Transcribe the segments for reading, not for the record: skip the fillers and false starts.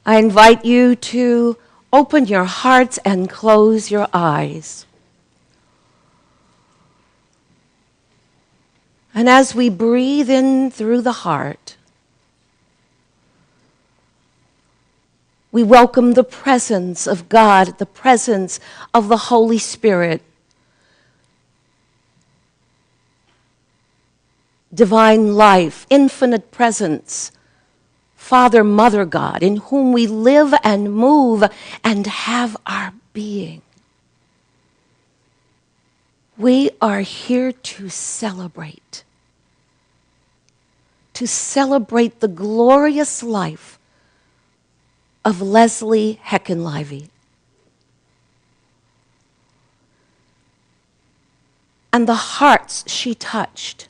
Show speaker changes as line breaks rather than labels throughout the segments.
I invite you to open your hearts and close your eyes. And as we breathe in through the heart, we welcome the presence of God, the presence of the Holy Spirit, divine life, infinite presence, Father, Mother God, in whom we live and move and have our being. We are here to celebrate the glorious life of Leslie Heckenlively and the hearts she touched,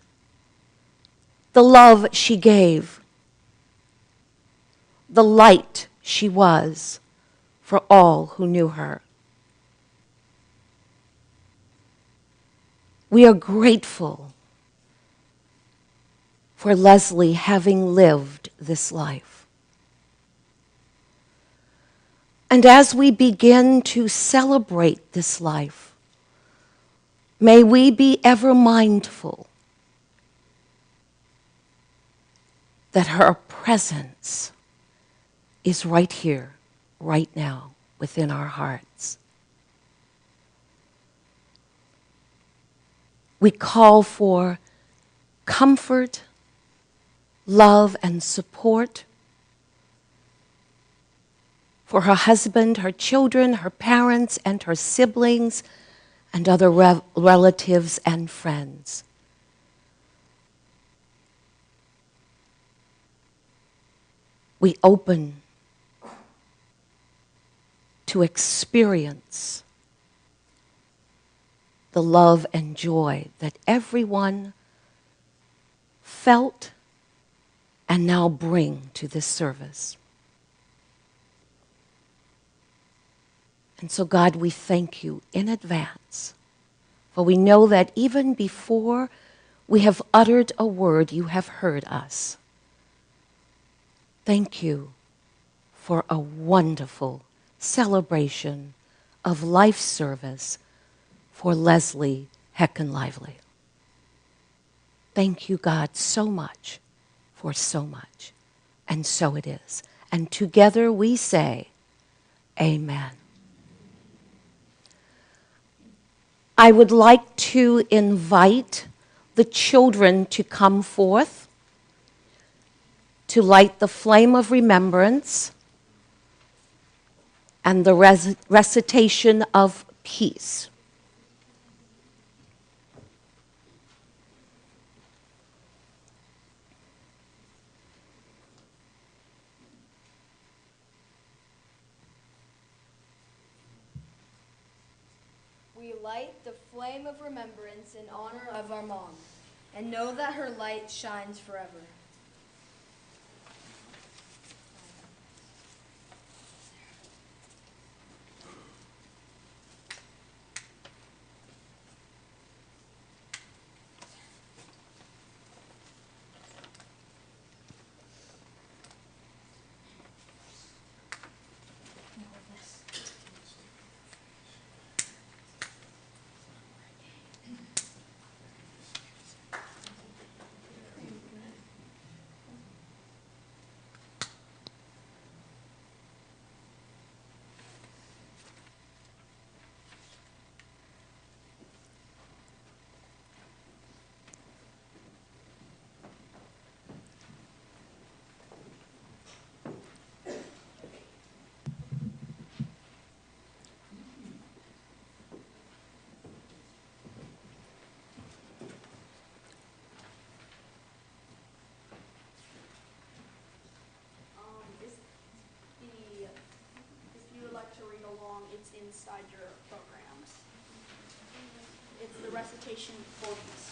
the love she gave, the light she was for all who knew her. We are grateful for Leslie having lived this life. And as we begin to celebrate this life, may we be ever mindful that her presence is right here, right now, within our hearts. We call for comfort, love, and support for her husband, her children, her parents, and her siblings, and other relatives and friends. We open to experience the love and joy that everyone felt and now bring to this service. And so, God, we thank you in advance, for we know that even before we have uttered a word, you have heard us. Thank you for a wonderful celebration of life service for Leslie Heckenlively. Thank you, God, so much for so much. And so it is. And together we say, Amen. I would like to invite the children to come forth to light the flame of remembrance and the recitation of peace.
We light the flame of remembrance in honor of our mom, and know that her light shines forever. It's inside your programs. It's the recitation for peace.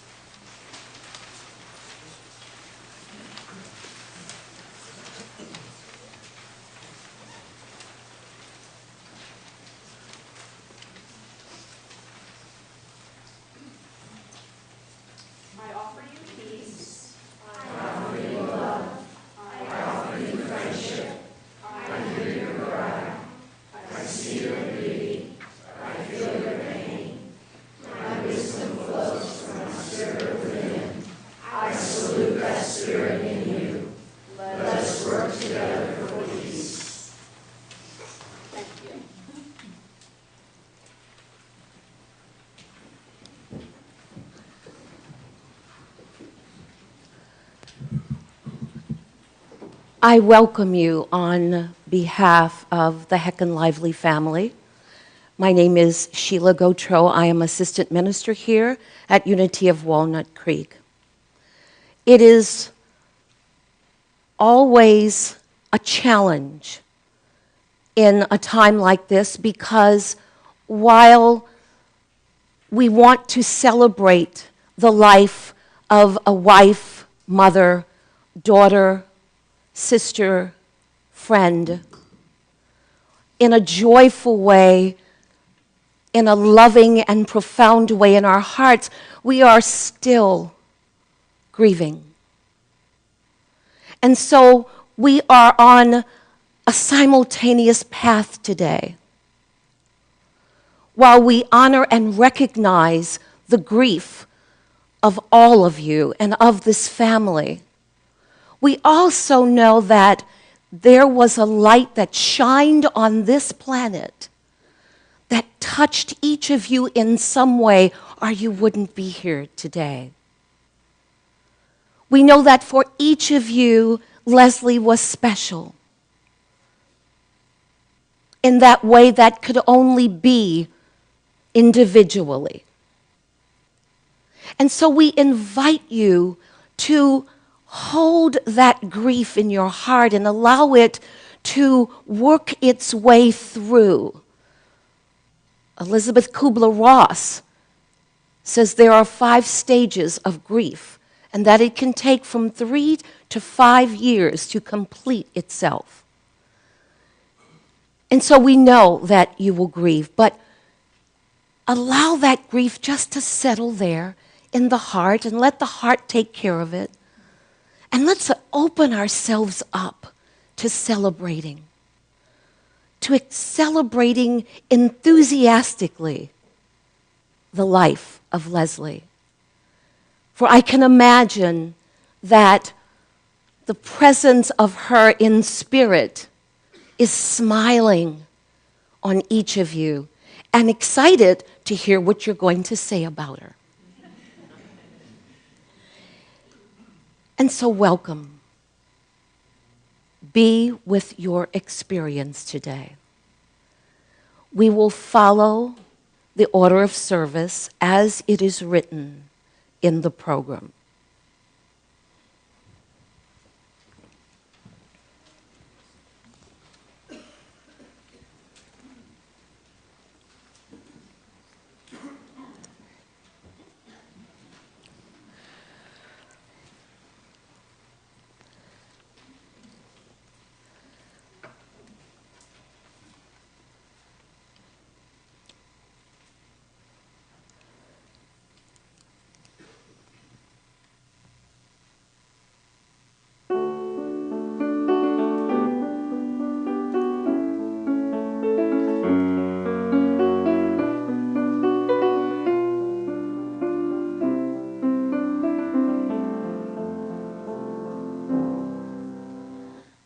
I offer you peace. I offer you love. I offer you friendship. I offer you
I welcome you on behalf of the Heckenlively family. My name is Sheila Gautreaux. I am assistant minister here at Unity of Walnut Creek. It is always a challenge in a time like this because while we want to celebrate the life of a wife, mother, daughter, sister, friend, in a joyful way, in a loving and profound way in our hearts, we are still grieving. And so we are on a simultaneous path today. While we honor and recognize the grief of all of you and of this family, we also know that there was a light that shined on this planet that touched each of you in some way, or you wouldn't be here today. We know that for each of you, Leslie was special in that way that could only be individually. And so we invite you to hold that grief in your heart and allow it to work its way through. Elizabeth Kubler-Ross says there are 5 stages of grief, and that it can take from 3 to 5 years to complete itself. And so we know that you will grieve, but allow that grief just to settle there in the heart and let the heart take care of it. And let's open ourselves up to celebrating enthusiastically the life of Leslie. For I can imagine that the presence of her in spirit is smiling on each of you and excited to hear what you're going to say about her. And so welcome. Be with your experience today. We will follow the order of service as it is written in the program.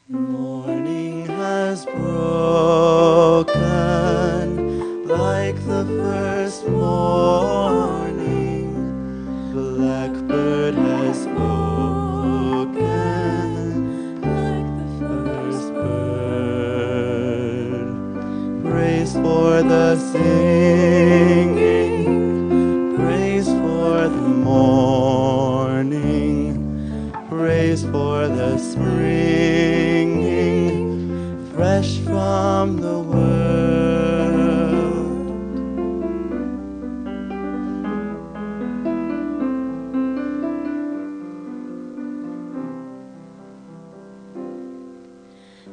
Morning has broken like the first morning. Blackbird has spoken like the first bird. Praise for the singing, praise for the morning, praise for the springing, fresh from the world.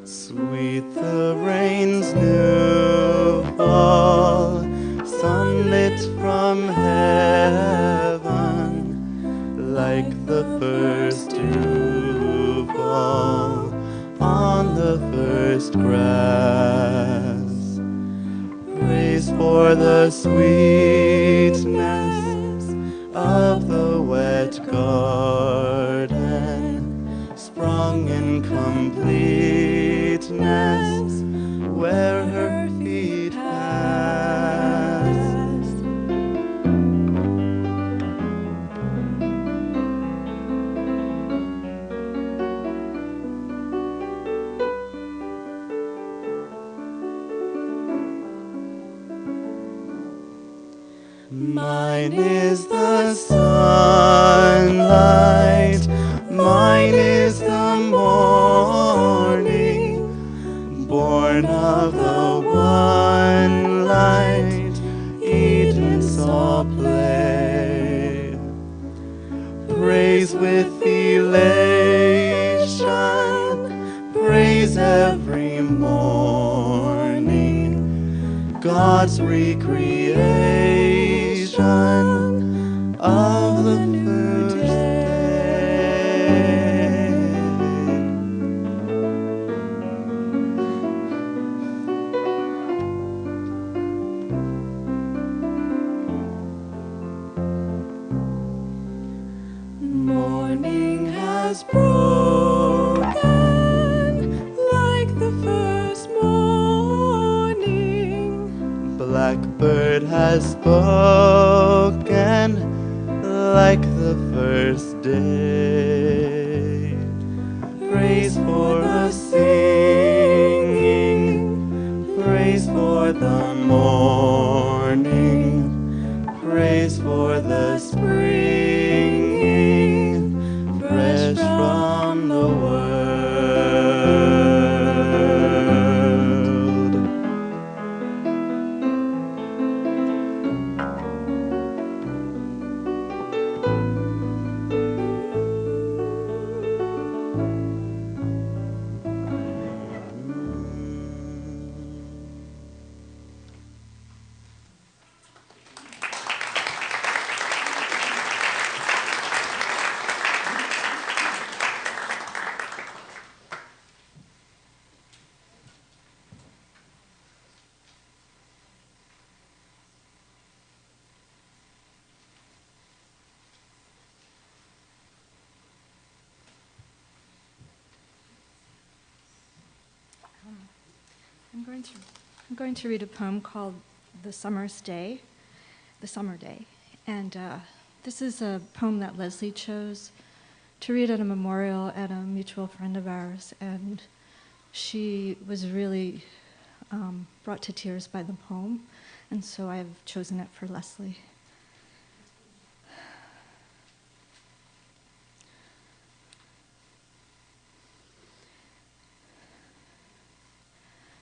Sweet the rain's new fall, sunlit from heaven, like the first dew fall on the first grass. Praise for the sweetness of the wet garden, sprung in completeness where her feet passed. Mine is the sunlight, mine is the morning, born of the one light, Eden saw play. Praise with elation, praise every morning, God's recreation of the first day. Morning has broken like the first morning. Blackbird has spoken like the first day. Praise for the singing, praise for the morning, praise for the springing, fresh from the world.
I'm going to read a poem called The Summer Day. And this is a poem that Leslie chose to read at a memorial at a mutual friend of ours. And she was really brought to tears by the poem. And so I've chosen it for Leslie.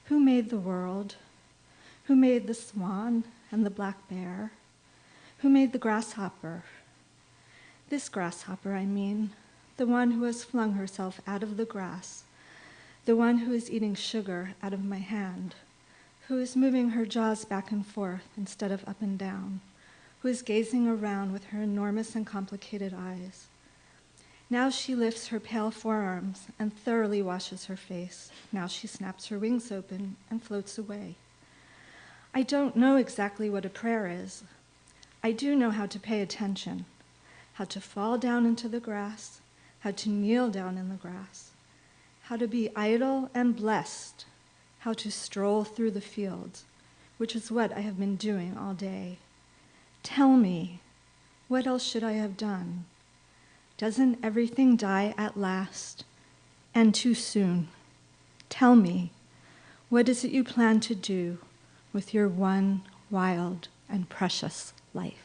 Who made the world? Who made the swan and the black bear? Who made the grasshopper? This grasshopper, I mean, the one who has flung herself out of the grass, the one who is eating sugar out of my hand, who is moving her jaws back and forth instead of up and down, who is gazing around with her enormous and complicated eyes. Now she lifts her pale forearms and thoroughly washes her face. Now she snaps her wings open and floats away. I don't know exactly what a prayer is. I do know how to pay attention, how to fall down into the grass, how to kneel down in the grass, how to be idle and blessed, how to stroll through the fields, which is what I have been doing all day. Tell me, what else should I have done? Doesn't everything die at last, and too soon? Tell me, what is it you plan to do with your one wild and precious life?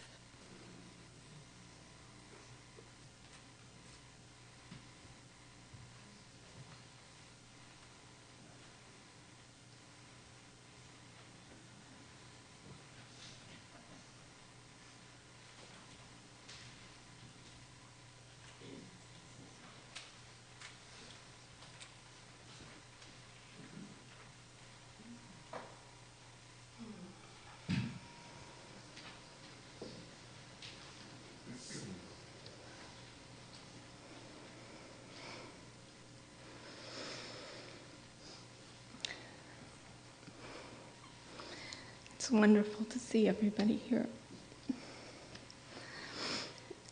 It's wonderful to see everybody here.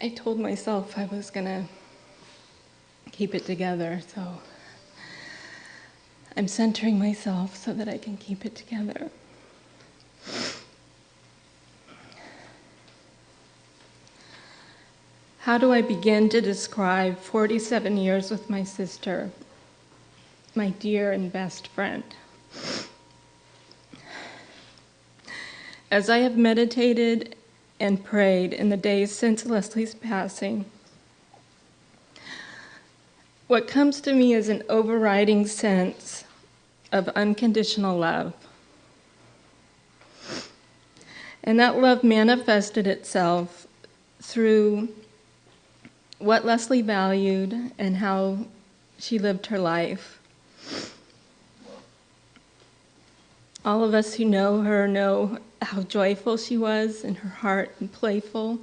I told myself I was going to keep it together, so I'm centering myself so that I can keep it together. How do I begin to describe 47 years with my sister, my dear and best friend? As I have meditated and prayed in the days since Leslie's passing. What comes to me is an overriding sense of unconditional love. And that love manifested itself through what Leslie valued and how she lived her life. All of us who know her know how joyful she was in her heart and playful.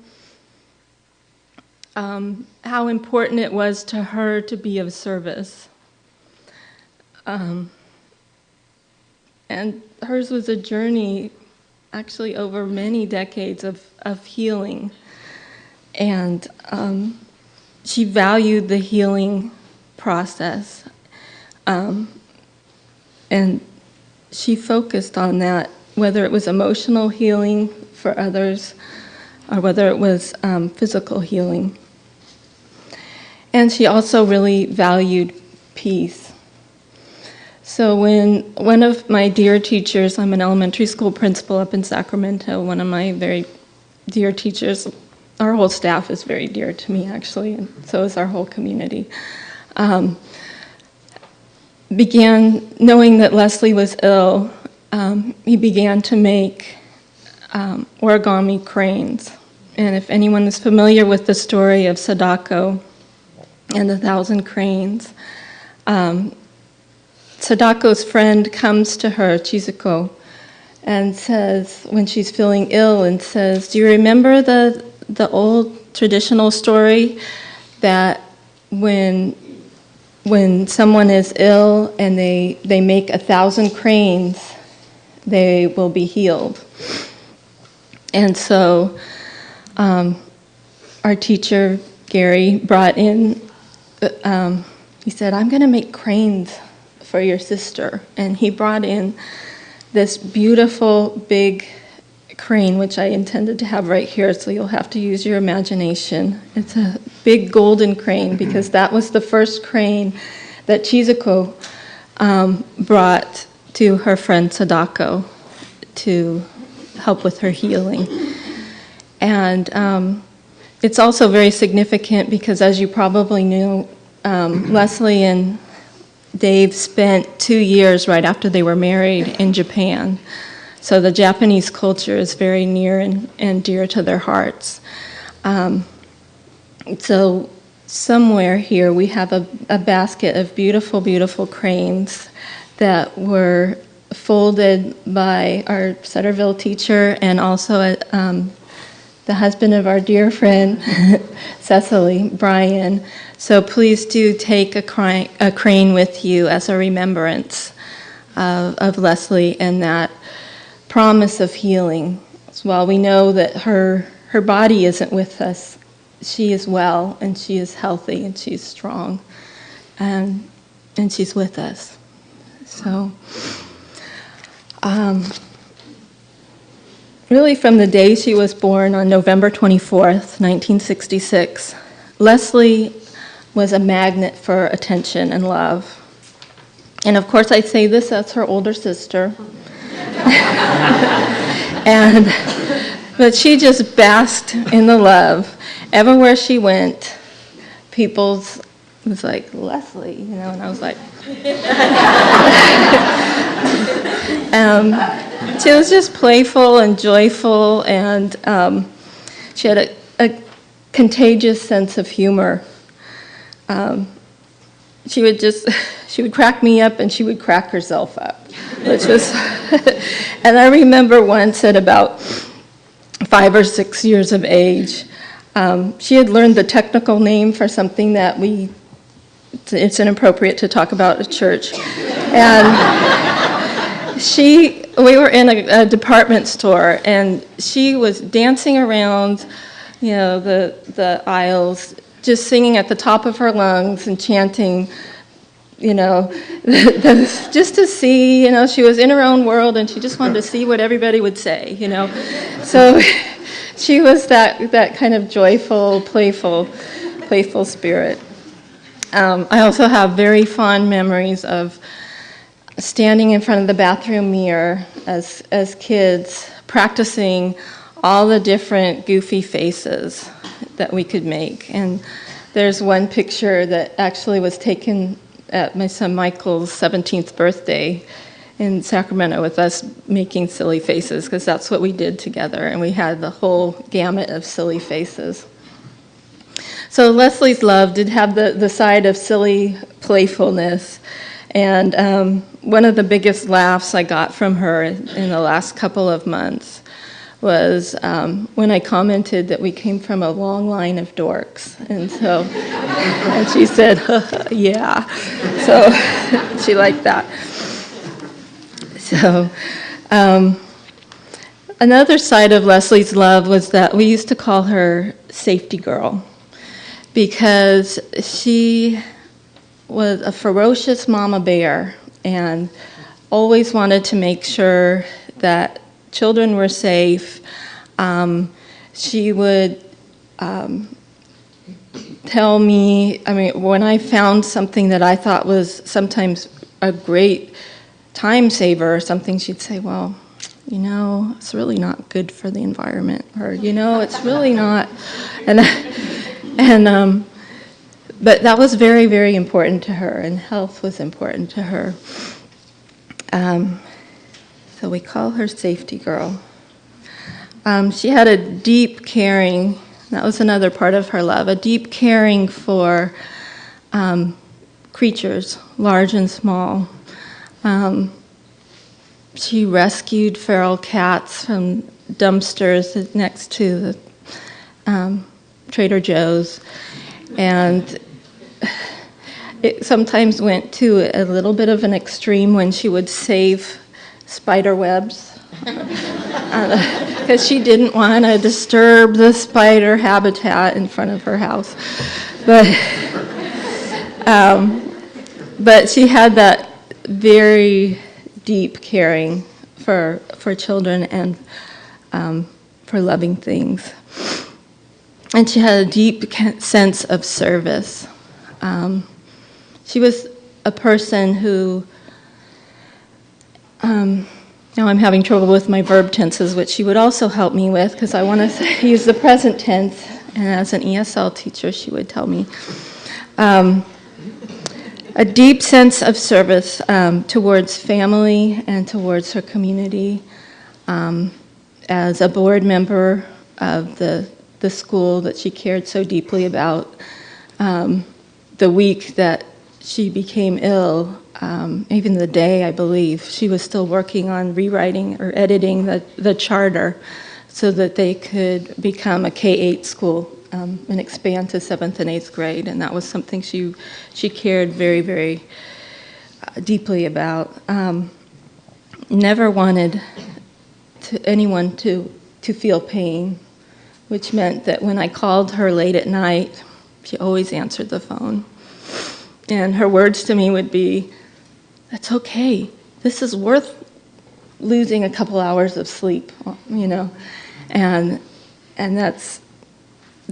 How important it was to her to be of service. And hers was a journey actually over many decades of healing. And she valued the healing process. And she focused on that, whether it was emotional healing for others or whether it was physical healing. And she also really valued peace. So when one of my dear teachers, I'm an elementary school principal up in Sacramento, one of my very dear teachers, our whole staff is very dear to me actually, and so is our whole community, began, knowing that Leslie was ill, he began to make origami cranes. And if anyone is familiar with the story of Sadako and the 1,000 cranes, Sadako's friend comes to her, Chizuko, and says, when she's feeling ill, and says, do you remember the old traditional story that when someone is ill and they make 1,000 cranes, they will be healed? And so our teacher, Gary, brought in, he said, I'm going to make cranes for your sister. And he brought in this beautiful big crane, which I intended to have right here, so you'll have to use your imagination. It's a big golden crane because that was the first crane that Chizuko brought to her friend Sadako to help with her healing. And it's also very significant because, as you probably knew, Leslie and Dave spent 2 years right after they were married in Japan. So the Japanese culture is very near and dear to their hearts. So somewhere here we have a basket of beautiful, beautiful cranes that were folded by our Sutterville teacher and also the husband of our dear friend, Cecily, Brian. So please do take a crane with you as a remembrance of Leslie and that promise of healing. While we know that her body isn't with us, she is well and she is healthy and she's strong and she's with us. So really from the day she was born on November 24th, 1966, Leslie was a magnet for attention and love. And of course I say this as her older sister. But she just basked in the love. Everywhere she went, people was like, Leslie, and I was like, she was just playful and joyful, and she had a contagious sense of humor. She would crack me up and she would crack herself up, which was, and I remember once at about 5 or 6 years of age, she had learned the technical name for something that it's inappropriate to talk about at church. And we were in a department store and she was dancing around, the aisles, just singing at the top of her lungs and chanting, just to see, she was in her own world and she just wanted to see what everybody would say, So she was that kind of joyful, playful spirit. I also have very fond memories of standing in front of the bathroom mirror as kids, practicing all the different goofy faces that we could make. And there's one picture that actually was taken at my son Michael's 17th birthday in Sacramento with us making silly faces, because that's what we did together, and we had the whole gamut of silly faces. So Leslie's love did have the side of silly playfulness, and one of the biggest laughs I got from her in the last couple of months was when I commented that we came from a long line of dorks, and so, and she said, yeah, so she liked that. So another side of Leslie's love was that we used to call her Safety Girl, because she was a ferocious mama bear and always wanted to make sure that children were safe. She would tell me, I mean, when I found something that I thought was sometimes a great time saver or something, she'd say, well, you know, it's really not good for the environment, or, you know, it's really not. But that was very, very important to her, and health was important to her. So we call her Safety Girl. She had a deep caring, that was another part of her love, a deep caring for creatures, large and small. She rescued feral cats from dumpsters next to the Trader Joe's, and it sometimes went to a little bit of an extreme when she would save spider webs because she didn't want to disturb the spider habitat in front of her house. But she had that very deep caring for children and for loving things. And she had a deep sense of service. She was a person who, now I'm having trouble with my verb tenses, which she would also help me with, because I want to use the present tense, and as an ESL teacher, she would tell me. A deep sense of service towards family and towards her community. As a board member of the school that she cared so deeply about, the week that she became ill, even the day, I believe, she was still working on rewriting or editing the charter so that they could become a K-8 school and expand to 7th and 8th grade. And that was something she cared very, very deeply about. Never wanted anyone to feel pain, which meant that when I called her late at night, she always answered the phone. And her words to me would be, "That's okay. This is worth losing a couple hours of sleep," you know. And that's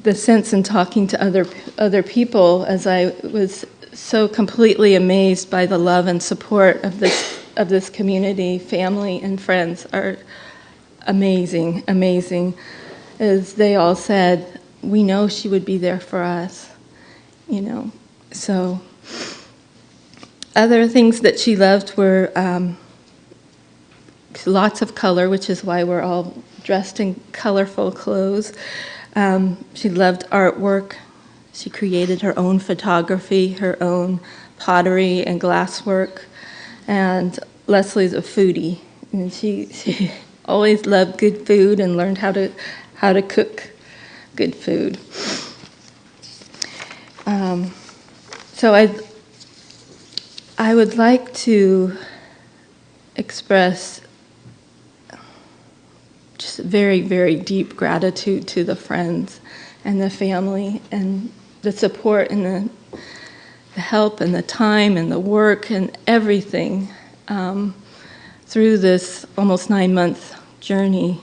the sense in talking to other people, as I was so completely amazed by the love and support of this community. Family and friends are amazing, amazing. As they all said, we know she would be there for us, you know. So other things that she loved were lots of color, which is why we're all dressed in colorful clothes. She loved artwork. She created her own photography, her own pottery and glasswork. And Leslie's a foodie, and she always loved good food and learned how to cook good food. So I would like to express just very, very deep gratitude to the friends and the family and the support and the help and the time and the work and everything through this almost 9-month journey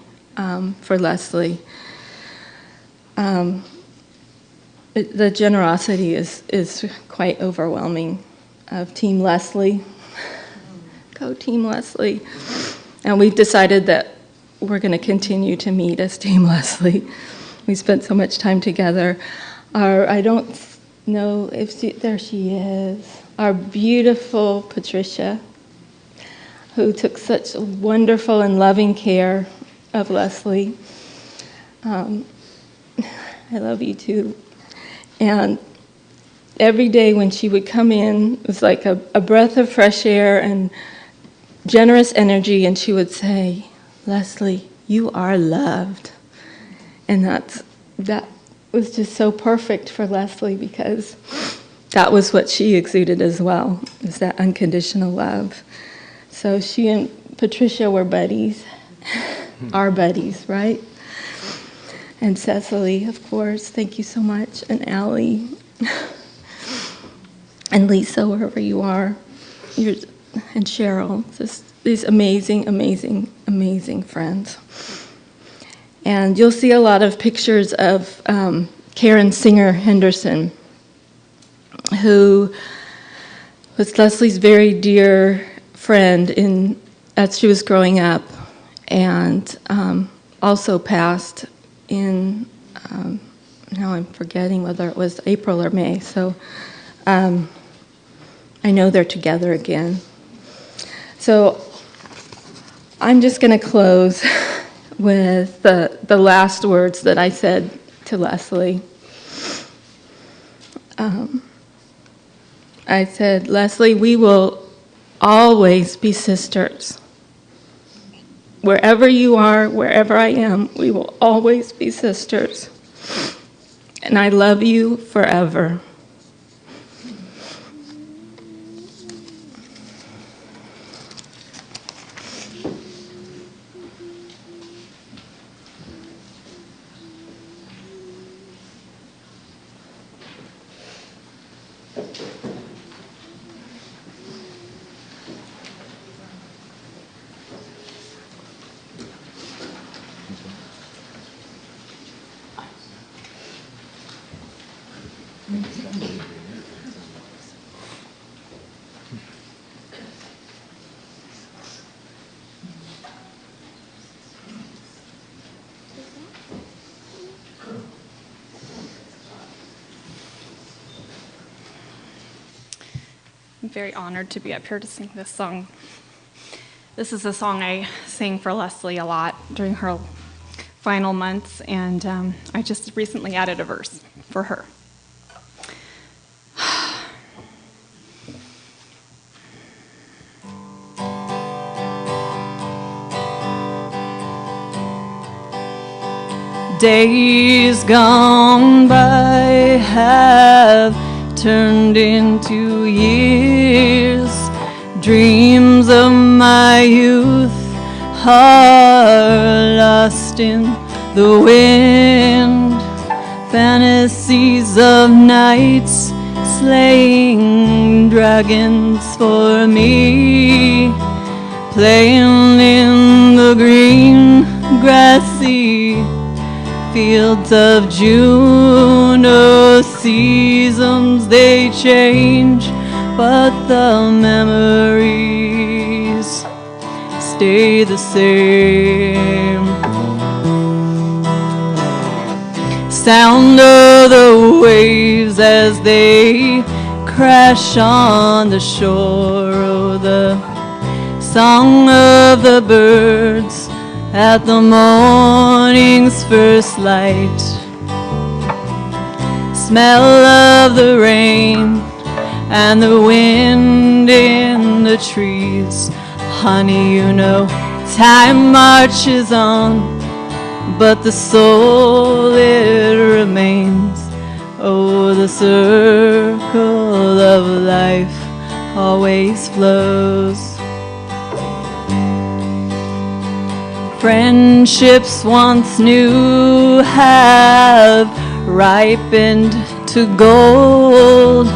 for Leslie. The generosity is quite overwhelming of Team Leslie. Go Team Leslie. And we've decided that we're going to continue to meet as Team Leslie. We spent so much time together. I don't know if there she is. Our beautiful Patricia, who took such wonderful and loving care of Leslie. I love you too. And every day when she would come in, it was like a breath of fresh air and generous energy, and she would say, "Leslie, you are loved." And that was just so perfect for Leslie, because that was what she exuded as well, is that unconditional love. So she and Patricia were buddies, our buddies, right? And Cecily, of course, thank you so much, and Allie, and Lisa, wherever you are, and Cheryl, just these amazing, amazing, amazing friends. And you'll see a lot of pictures of Karen Singer Henderson, who was Leslie's very dear friend as she was growing up, and also passed in, now I'm forgetting whether it was April or May, so I know they're together again. So I'm just going to close with the last words that I said to Leslie. I said, "Leslie, we will always be sisters. Wherever you are, wherever I am, we will always be sisters. And I love you forever."
I'm very honored to be up here to sing this song. This is a song I sang for Leslie a lot during her final months, and I just recently added a verse for her. Days gone by have turned into years. Dreams of my youth are lost in the wind. Fantasies of nights slaying dragons for me, playing in the green grassy fields of June. Oh, seasons they change, but the memories stay the same. Sound of the waves as they crash on the shore. Oh, the song of the birds at the morning's first light. Smell of the rain and the wind in the trees. Honey, you know, time marches on, but the soul, it remains. Oh, the circle of life always flows. Friendships once new have ripened to gold.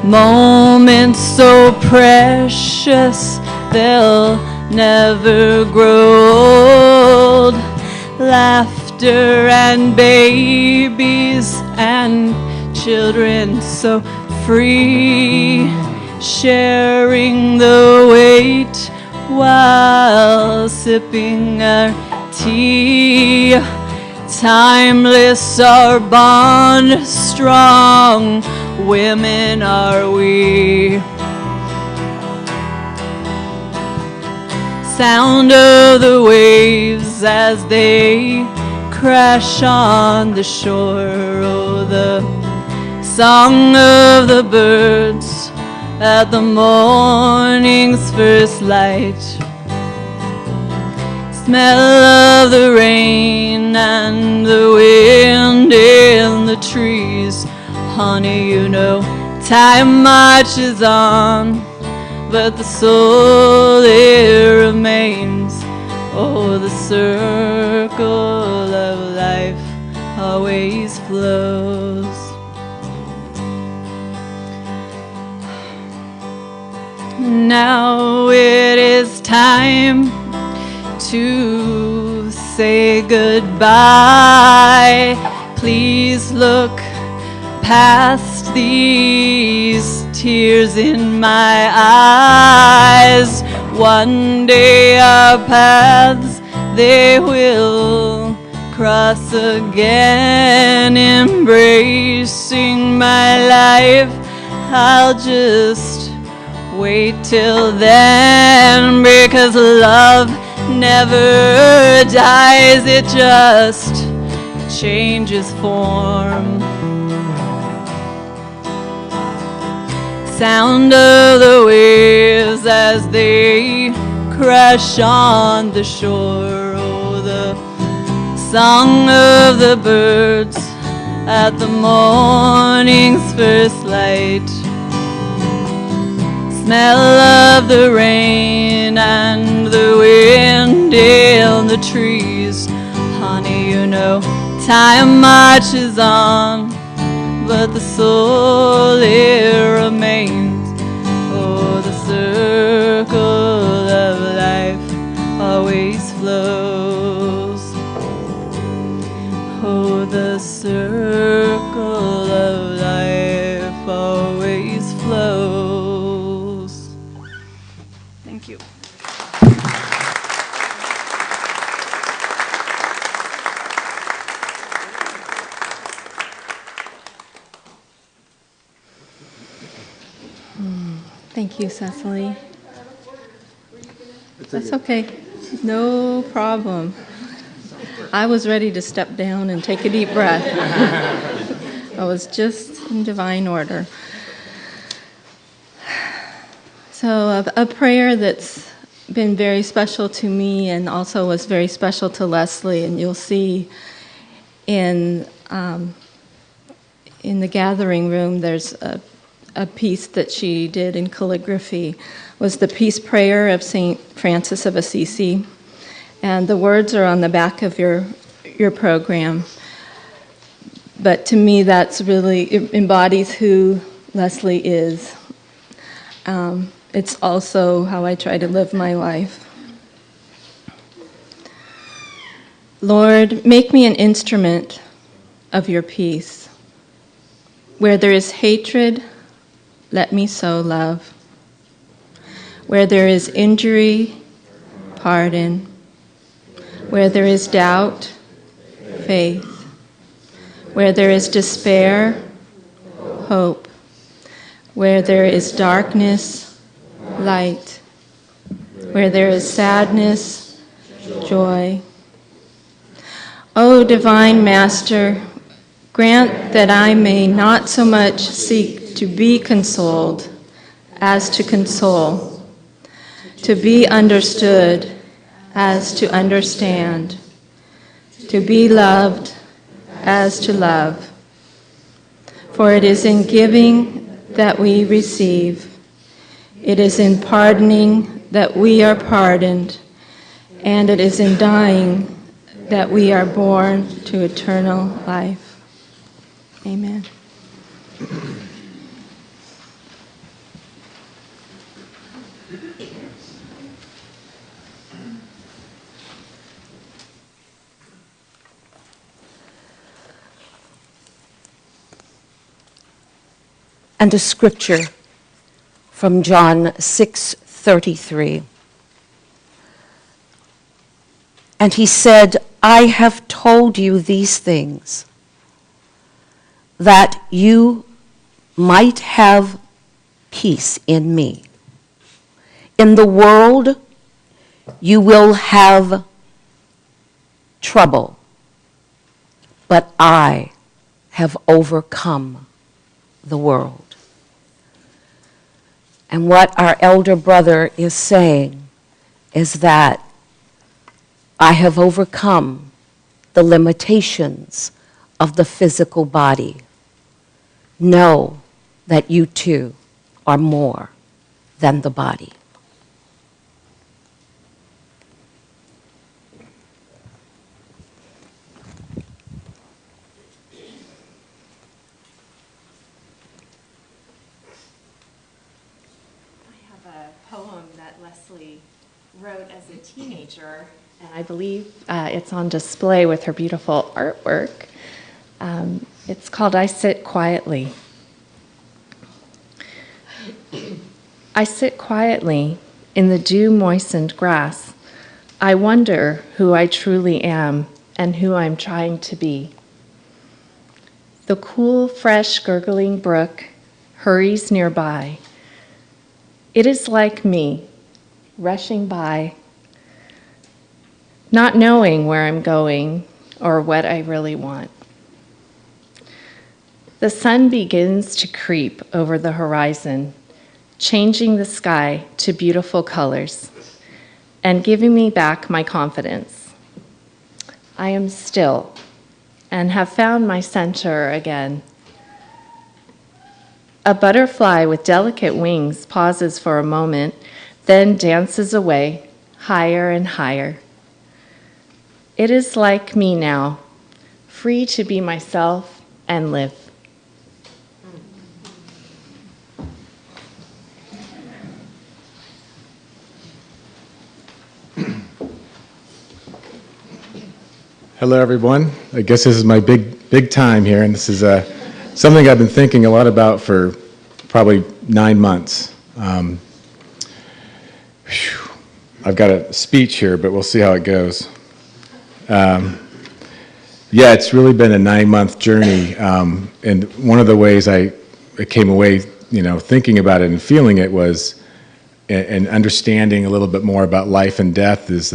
Moments so precious they'll never grow old. Laughter and babies and children so free, sharing the weight while sipping our
Timeless our bond, strong women are we. Sound of the waves as they crash on the shore. Oh, the song of the birds at the morning's first light. Smell of the rain and the wind in the trees. Honey, you know, time marches on, but the soul it remains. Oh, the circle of life always flows. Now it is time to say goodbye. Please look past these tears in my eyes. One day our paths, they will cross again. Embracing my life, I'll just wait till then, because love never dies, it just changes form. Sound of the waves as they crash on the shore. Oh, the song of the birds at the morning's first light. Smell of the rain and the wind in the trees. Honey, you know, time marches on, but the soul it remains. Oh, the circle of life always flows. Oh, the circle of life always flows. Thank you.
Thank you, Cecily. That's okay. No problem. I was ready to step down and take a deep breath. I was just in divine order. So a prayer that's been very special to me and also was very special to Leslie, and you'll see in the gathering room there's a piece that she did in calligraphy, was the peace prayer of St. Francis of Assisi. And the words are on the back of your program. But to me, that's really, it embodies who Leslie is. It's also how I try to live my life. Lord, make me an instrument of your peace. Where there is hatred, let me sow love. Where there is injury, pardon. Where there is doubt, faith. Where there is despair, hope. Where there is darkness, light. Where there is sadness, joy. O divine Master, grant that I may not so much seek to be consoled as to console, to be understood as to understand, to be loved as to love. For it is in giving that we receive, it is in pardoning that we are pardoned, and it is in dying that we are born to eternal life. Amen.
And a scripture from John 6:33. And he said, I have told you these things that you might have peace in me. In the world, you will have trouble, but I have overcome the world. And what our elder brother is saying is that I have overcome the limitations of the physical body. Know that you too are more than the body.
Poem that Leslie wrote as a teenager, and I believe it's on display with her beautiful artwork. It's called I Sit Quietly. I sit quietly in the dew-moistened grass. I wonder who I truly am and who I'm trying to be. The cool, fresh, gurgling brook hurries nearby. It is like me, rushing by, not knowing where I'm going or what I really want. The sun begins to creep over the horizon, changing the sky to beautiful colors and giving me back my confidence. I am still and have found my center again. A butterfly with delicate wings pauses for a moment, then dances away, higher and higher. It is like me now, free to be myself and live.
Hello, everyone. I guess this is my big time here, and this is something I've been thinking a lot about for probably 9 months. I've got a speech here, but we'll see how it goes. Yeah, it's really been a 9-month journey, and one of the ways I came away, thinking about it and feeling it was, and understanding a little bit more about life and death is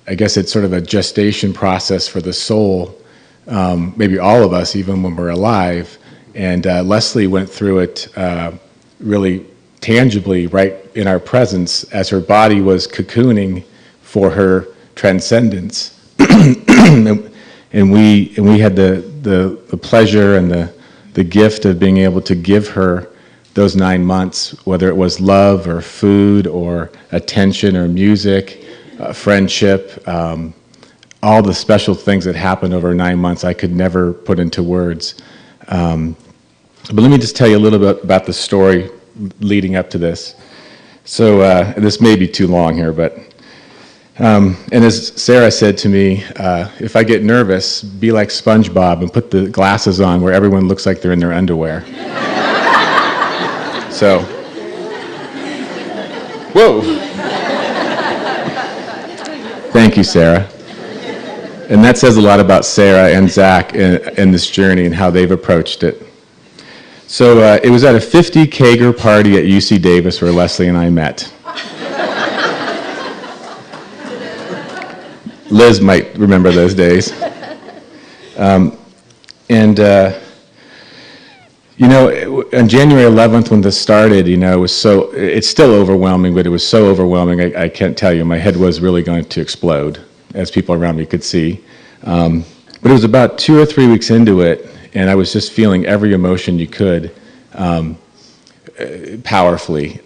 I guess it's sort of a gestation process for the soul, maybe all of us, even when we're alive. And Leslie went through it really tangibly right in our presence as her body was cocooning for her transcendence. and we had the pleasure and the gift of being able to give her those 9 months, whether it was love or food or attention or music, friendship, all the special things that happened over 9 months I could never put into words. But let me just tell you a little bit about the story leading up to this. So this may be too long here, but and as Sarah said to me, if I get nervous, be like SpongeBob and put the glasses on where everyone looks like they're in their underwear. So, whoa. Thank you, Sarah. And that says a lot about Sarah and Zach in this journey and how they've approached it. So it was at a 50 kegger party at UC Davis where Leslie and I met. Liz might remember those days. On January 11th when this started, it was it's still overwhelming, but it was so overwhelming, I can't tell you. My head was really going to explode, as people around me could see. But it was about 2 or 3 weeks into it, and I was just feeling every emotion you could, powerfully.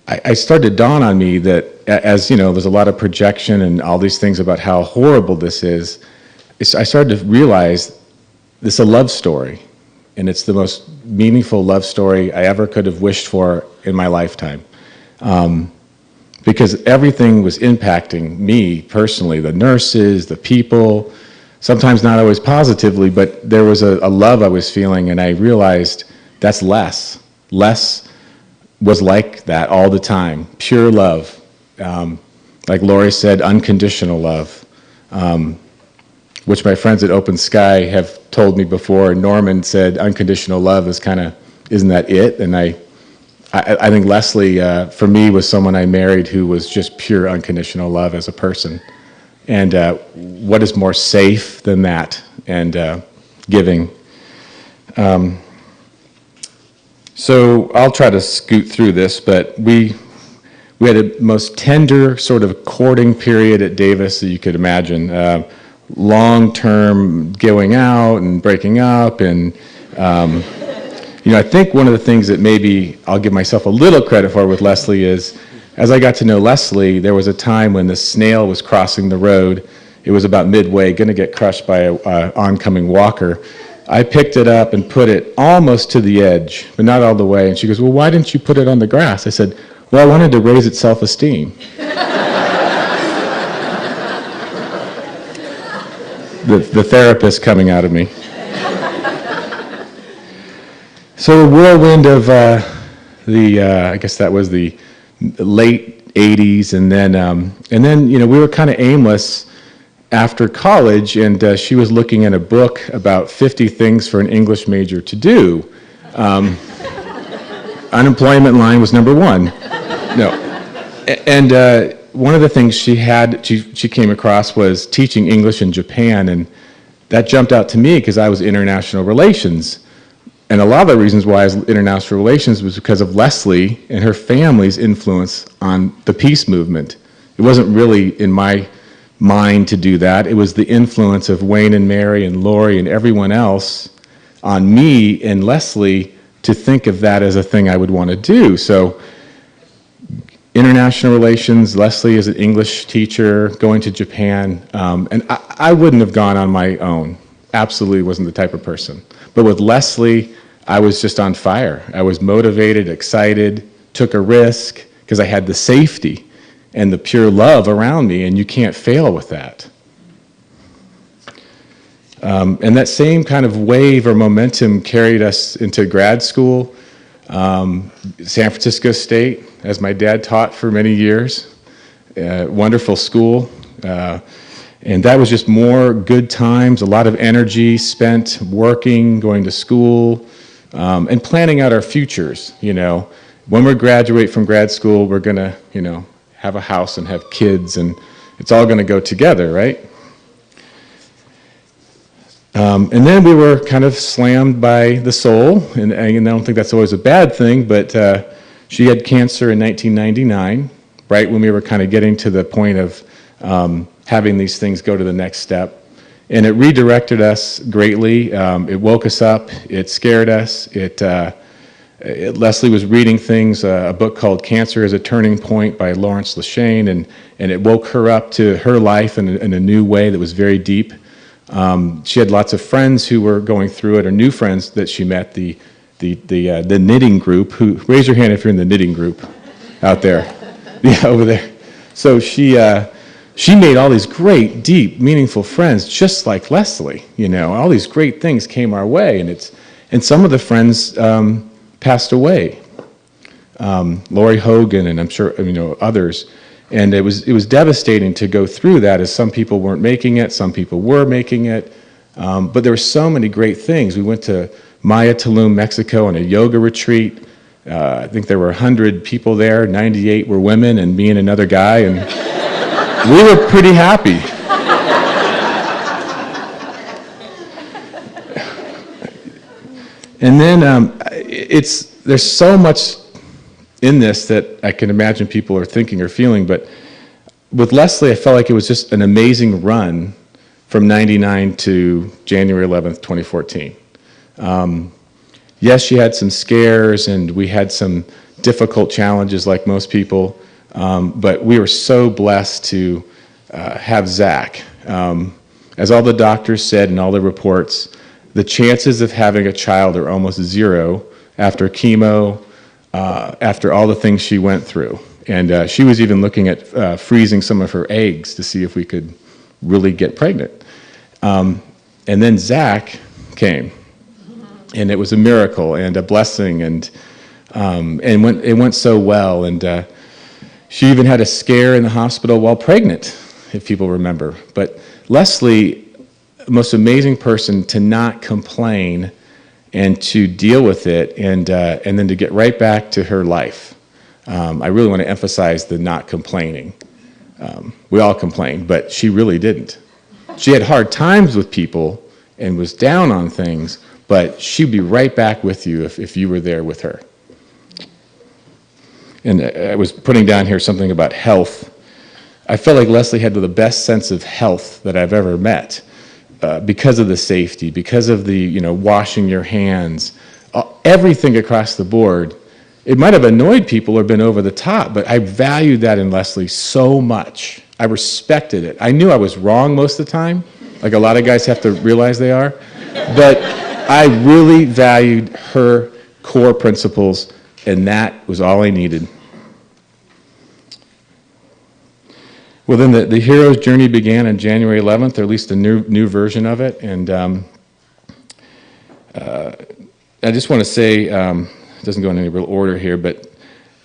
I started to dawn on me that, as there's a lot of projection and all these things about how horrible this is, I started to realize this is a love story, and it's the most meaningful love story I ever could have wished for in my lifetime. Because everything was impacting me personally, the nurses, the people, sometimes not always positively, but there was a love I was feeling, and I realized that's less. Less was like that all the time, pure love. like Lori said, unconditional love, which my friends at Open Sky have told me before. Norman said unconditional love is isn't that it? And I think Leslie, for me, was someone I married who was just pure unconditional love as a person. And what is more safe than that? And giving. So I'll try to scoot through this, but we had a most tender sort of courting period at Davis that you could imagine. Long-term going out and breaking up, and I think one of the things that maybe I'll give myself a little credit for with Leslie is, as I got to know Leslie, there was a time when the snail was crossing the road. It was about midway, going to get crushed by an oncoming walker. I picked it up and put it almost to the edge, but not all the way. And she goes, "Well, why didn't you put it on the grass?" I said, "Well, I wanted to raise its self-esteem." The therapist coming out of me. So the whirlwind of I guess that was the late 80s, and then we were kind of aimless after college, and she was looking at a book about 50 things for an English major to do. Unemployment line was number one. No. And one of the things she came across was teaching English in Japan, and that jumped out to me because I was international relations. And a lot of the reasons why I was international relations was because of Leslie and her family's influence on the peace movement. It wasn't really in my mind to do that. It was the influence of Wayne and Mary and Lori and everyone else on me and Leslie to think of that as a thing I would want to do. So international relations, Leslie is an English teacher, going to Japan, and I wouldn't have gone on my own. Absolutely wasn't the type of person. But with Leslie, I was just on fire. I was motivated, excited, took a risk because I had the safety and the pure love around me, and you can't fail with that. And that same kind of wave or momentum carried us into grad school. San Francisco State, as my dad taught for many years. Wonderful school. And that was just more good times, a lot of energy spent working, going to school, and planning out our futures. When we graduate from grad school, we're going to, have a house and have kids, and it's all going to go together, right? And then we were kind of slammed by the soul, and I don't think that's always a bad thing, but she had cancer in 1999, right when we were kind of getting to the point of having these things go to the next step. And it redirected us greatly. It woke us up. It scared us. Leslie was reading things, a book called Cancer is a Turning Point by Lawrence Leshane, and it woke her up to her life in a new way that was very deep. She had lots of friends who were going through it, or new friends that she met, the knitting group. Raise your hand if you're in the knitting group out there. Yeah, over there. So she made all these great, deep, meaningful friends, just like Leslie. All these great things came our way, and some of the friends passed away. Lori Hogan, and I'm sure others. And it was devastating to go through that, as some people weren't making it, some people were making it. But there were so many great things. We went to Maya Tulum, Mexico, on a yoga retreat. I think there were 100 people there. 98 were women, and me and another guy, and we were pretty happy. And then there's so much in this that I can imagine people are thinking or feeling, but with Leslie, I felt like it was just an amazing run from 99 to January 11th, 2014. Yes, she had some scares, and we had some difficult challenges like most people, but we were so blessed to have Zach. As all the doctors said in all the reports, the chances of having a child are almost zero after chemo, after all the things she went through. And she was even looking at freezing some of her eggs to see if we could really get pregnant. And then Zach came, and it was a miracle and a blessing, and it went so well. And She even had a scare in the hospital while pregnant, if people remember. But Leslie, the most amazing person to not complain and to deal with it, and then to get right back to her life. I really want to emphasize the not complaining. We all complain, but she really didn't. She had hard times with people and was down on things, but she'd be right back with you if you were there with her. And I was putting down here something about health. I felt like Leslie had the best sense of health that I've ever met, because of the safety, because of the washing your hands, everything across the board. It might have annoyed people or been over the top, but I valued that in Leslie so much. I respected it. I knew I was wrong most of the time, like a lot of guys have to realize they are, but I really valued her core principles, and that was all I needed. Well, then the hero's journey began on January 11th, or at least a new version of it. And I just want to say, it doesn't go in any real order here, but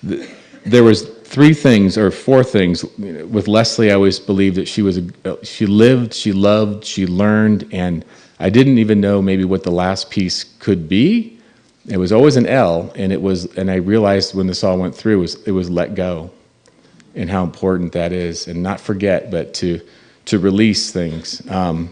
there was 3 things or 4 things with Leslie. I always believed that she lived, she loved, she learned, and I didn't even know maybe what the last piece could be. It was always an L, and I realized when this all went through, it was let go. And how important that is, and not forget, but to release things. And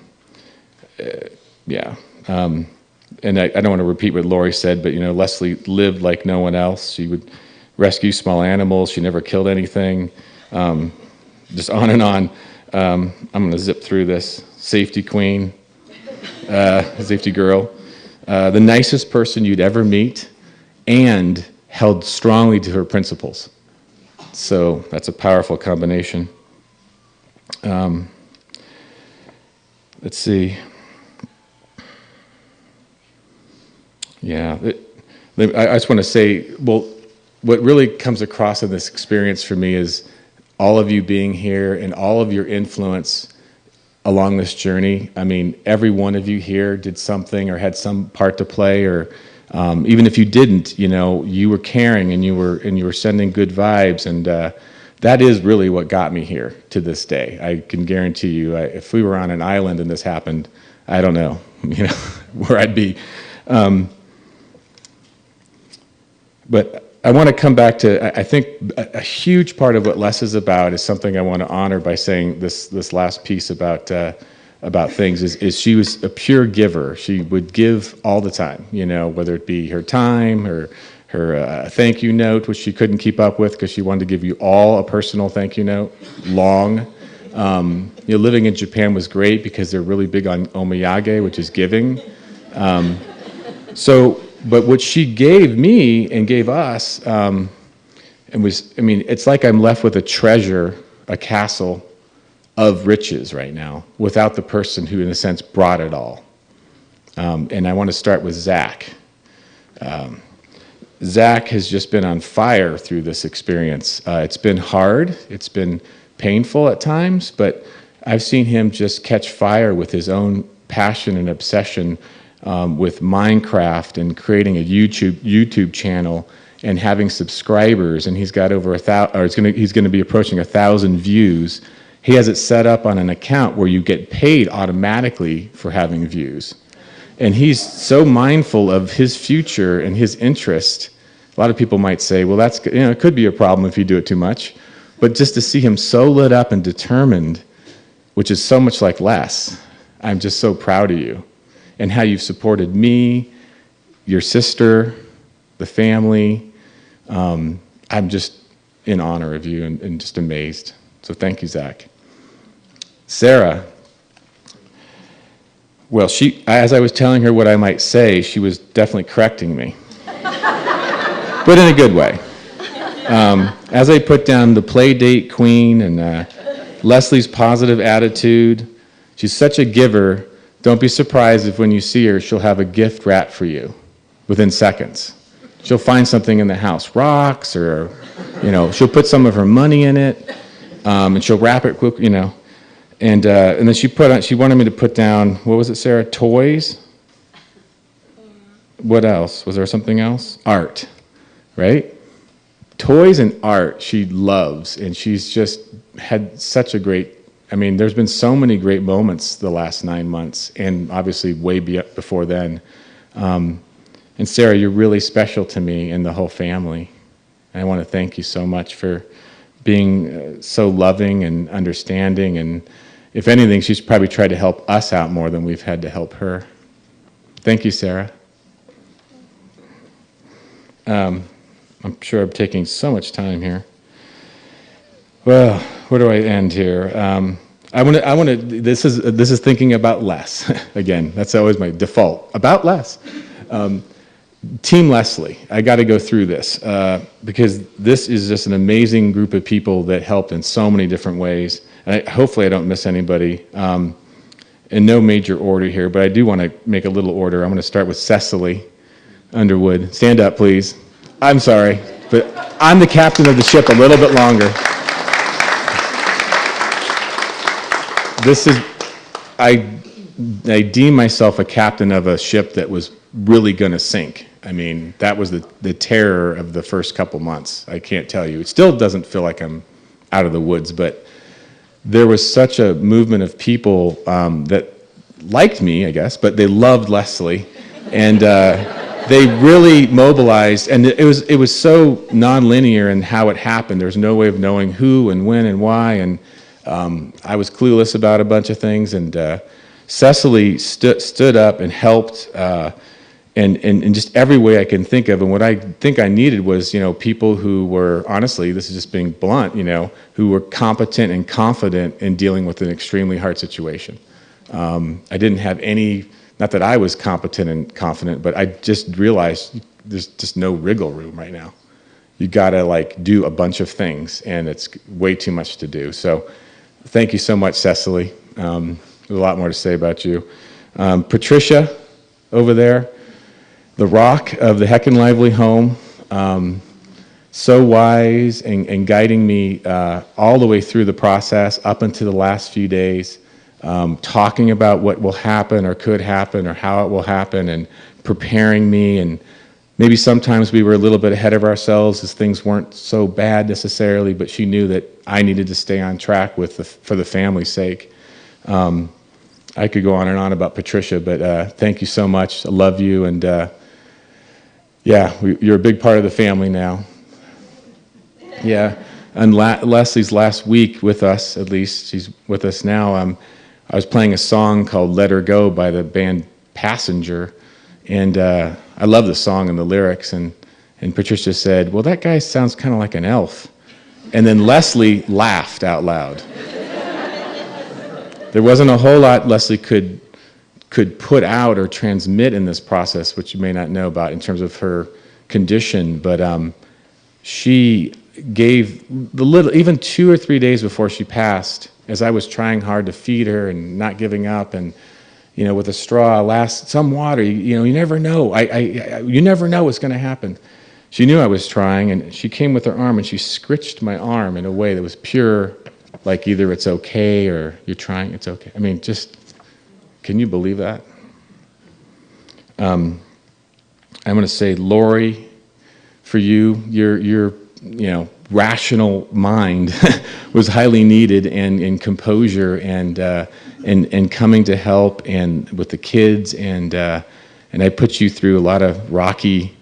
I don't want to repeat what Lori said, but Leslie lived like no one else. She would rescue small animals. She never killed anything. Just on and on. I'm going to zip through this. Safety queen, safety girl, the nicest person you'd ever meet, and held strongly to her principles. So that's a powerful combination. Let's see. Yeah, I just want to say, well, what really comes across in this experience for me is all of you being here and all of your influence along this journey. I mean, every one of you here did something or had some part to play, or even if you didn't, you were caring and you were sending good vibes, and that is really what got me here to this day. I can guarantee you, if we were on an island and this happened, I don't know, where I'd be. But I want to come back to, I think a huge part of what Les is about is something I want to honor by saying this last piece about things is she was a pure giver. She would give all the time, whether it be her time, her thank you note, which she couldn't keep up with because she wanted to give you all a personal thank you note, long. Living in Japan was great because they're really big on omiyage, which is giving. But what she gave me and gave us, it's like I'm left with a treasure, a castle of riches right now, without the person who, in a sense, brought it all. And I want to start with Zach. Zach has just been on fire through this experience. It's been hard. It's been painful at times, but I've seen him just catch fire with his own passion and obsession with Minecraft and creating a YouTube channel and having subscribers. And he's got over 1,000, or he's going to be approaching 1,000 views. He has it set up on an account where you get paid automatically for having views. And he's so mindful of his future and his interest. A lot of people might say, well, that's, it could be a problem if you do it too much. But just to see him so lit up and determined, which is so much like Les, I'm just so proud of you. And how you've supported me, your sister, the family. I'm just in honor of you and just amazed. So thank you, Zach. Sarah. Well, as I was telling her what I might say, she was definitely correcting me. But in a good way. As I put down the play date queen and Leslie's positive attitude, she's such a giver. Don't be surprised if when you see her, she'll have a gift wrapped for you within seconds. She'll find something in the house, rocks, or, she'll put some of her money in it, and she'll wrap it quick, And then she wanted me to put down, what was it, Sarah? Toys? What else? Was there something else? Art, right? toys and art she loves, and she's just had such a great, I mean, there's been so many great moments the last 9 months, and obviously way before then. And Sarah, you're really special to me and the whole family. And I want to thank you so much for being so loving and understanding, and if anything, she's probably tried to help us out more than we've had to help her. Thank you, Sarah. I'm sure I'm taking so much time here. Well, where do I end here? I want to. This is thinking about less. Again, that's always my default. About less. Team Leslie. I got to go through this because this is just an amazing group of people that helped in so many different ways. And hopefully, I don't miss anybody. In no major order here, but I do want to make a little order. I'm going to start with Cecily Underwood. Stand up, please. I'm sorry, but I'm the captain of the ship a little bit longer. I deem myself a captain of a ship that was really going to sink. I mean, that was the terror of the first couple months. I can't tell you. It still doesn't feel like I'm out of the woods, but there was such a movement of people that liked me, I guess, but they loved Leslie, and they really mobilized. And it was so nonlinear in how it happened. There was no way of knowing who and when and why, and I was clueless about a bunch of things. And Cecily stood up and helped, in just every way I can think of. And what I think I needed was, people who were, honestly, this is just being blunt, who were competent and confident in dealing with an extremely hard situation. I didn't have any, not that I was competent and confident, but I just realized there's just no wriggle room right now. You gotta do a bunch of things, and it's way too much to do. So thank you so much, Cecily. There's a lot more to say about you. Patricia, over there, the rock of the Heckenlively home, so wise and guiding me all the way through the process up until the last few days, talking about what will happen or could happen or how it will happen, and preparing me. And maybe sometimes we were a little bit ahead of ourselves as things weren't so bad necessarily, but she knew that I needed to stay on track for the family's sake. I could go on and on about Patricia, but thank you so much. I love you, and you're a big part of the family now. Yeah, and Leslie's last week with us, at least she's with us now. I was playing a song called "Let Her Go" by the band Passenger, and I love the song and the lyrics. And Patricia said, "Well, that guy sounds kind of like an elf," and then Leslie laughed out loud. There wasn't a whole lot Leslie could put out or transmit in this process, which you may not know about in terms of her condition, but she gave even 2 or 3 days before she passed, as I was trying hard to feed her and not giving up, and with a straw, some water, you never know. You never know what's going to happen. She knew I was trying, and she came with her arm and she scritched my arm in a way that was pure, like either it's okay or you're trying, it's okay. I mean, just, can you believe that? I'm going to say, Lori, for you, your rational mind was highly needed, and composure and coming to help and with the kids, and I put you through a lot of rocky,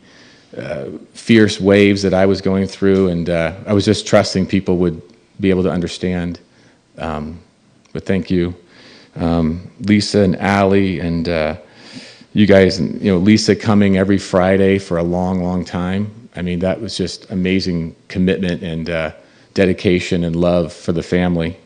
fierce waves that I was going through, and I was just trusting people would be able to understand. But thank you, Lisa and Allie, and you guys, Lisa coming every Friday for a long, long time. I mean, that was just amazing commitment and dedication and love for the family.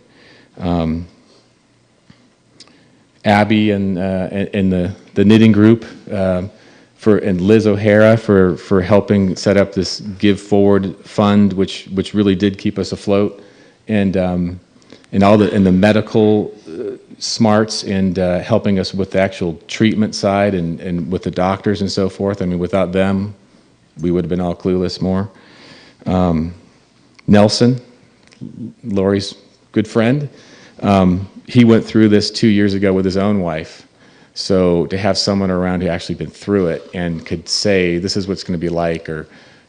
Abby and the knitting group, and Liz O'Hara for helping set up this Give Forward fund, which really did keep us afloat, and all the medical smarts, and helping us with the actual treatment side and with the doctors and so forth. I mean, without them, we would have been all clueless more. Nelson, Lori's good friend, he went through this 2 years ago with his own wife. So to have someone around who actually been through it and could say, this is what it's going to be like, or,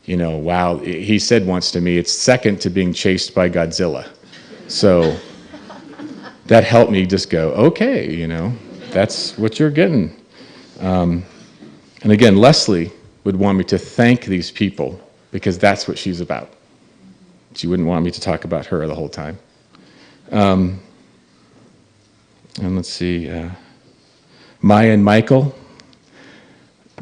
wow, he said once to me, it's second to being chased by Godzilla. So that helped me just go, okay, that's what you're getting. And again, Leslie would want me to thank these people because that's what she's about. She wouldn't want me to talk about her the whole time. And let's see, Maya and Michael,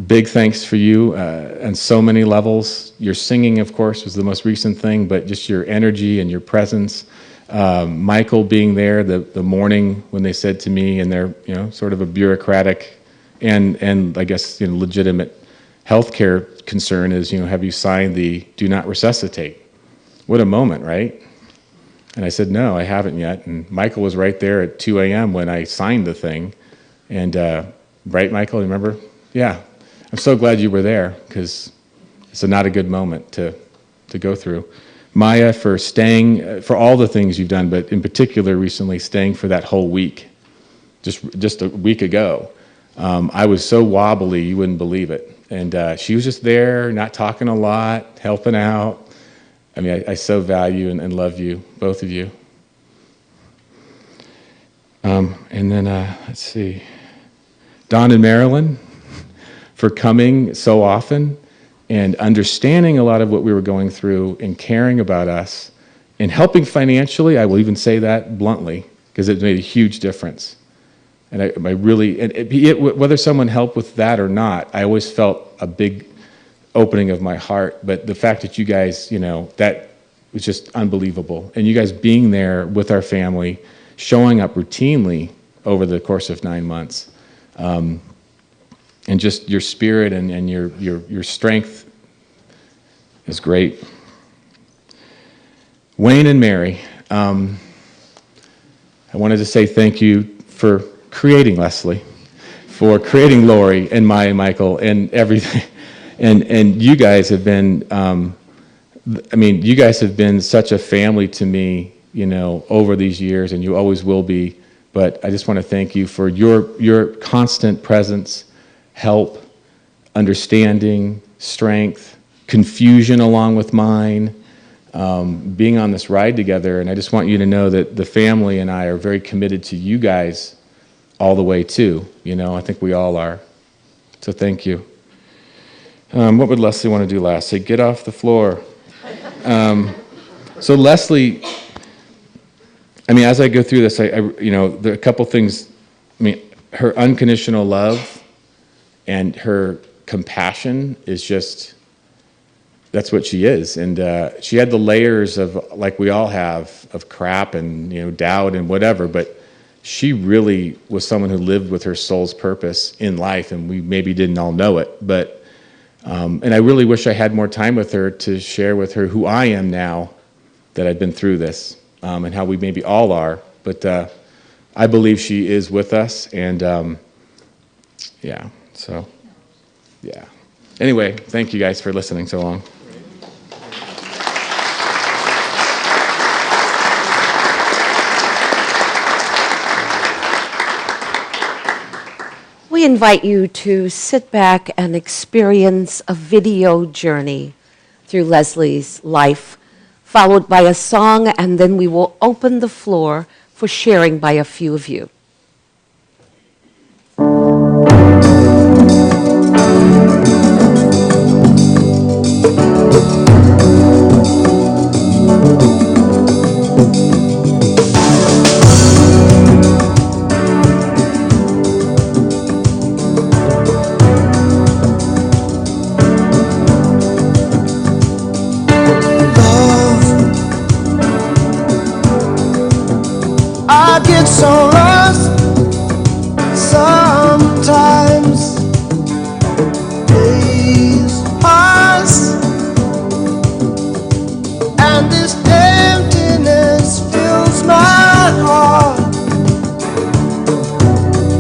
big thanks for you on so many levels. Your singing, of course, was the most recent thing, but just your energy and your presence. Michael being there the morning when they said to me, and they're sort of a bureaucratic and I guess legitimate healthcare concern is have you signed the do not resuscitate? What a moment, right? And I said no, I haven't yet. And Michael was right there at 2 a.m. when I signed the thing. And right, Michael, remember? Yeah, I'm so glad you were there because it's not a good moment to go through. Maya, for staying, for all the things you've done, but in particular recently staying for that whole week, just a week ago. I was so wobbly, you wouldn't believe it. And she was just there, not talking a lot, helping out. I mean, I so value and love you, both of you. And then, let's see, Don and Marilyn, for coming so often and understanding a lot of what we were going through and caring about us and helping financially. I will even say that bluntly because it made a huge difference. And I really, whether someone helped with that or not, I always felt a big opening of my heart. But the fact that you guys, that was just unbelievable. And you guys being there with our family, showing up routinely over the course of 9 months, and just your spirit and your strength is great. Wayne and Mary, I wanted to say thank you for creating Leslie, for creating Lori and Maya and Michael and everything. And you guys have been, you guys have been such a family to me, over these years, and you always will be. But I just want to thank you for your constant presence, help, understanding, strength, confusion along with mine, being on this ride together. And I just want you to know that the family and I are very committed to you guys all the way too. I think we all are. So thank you. What would Leslie want to do last? Say, get off the floor. So Leslie, as I go through this, there are a couple things. Her unconditional love and her compassion is just, that's what she is. And she had the layers of, like we all have, of crap and, doubt and whatever, but she really was someone who lived with her soul's purpose in life, and we maybe didn't all know it. But and I really wish I had more time with her to share with her who I am now that I've been through this, and how we maybe all are. But I believe she is with us, and yeah. Anyway, thank you guys for listening so long.
We invite you to sit back and experience a video journey through Leslie's life, followed by a song, and then we will open the floor for sharing by a few of you.
I get so lost sometimes. Days pass and this emptiness fills my heart.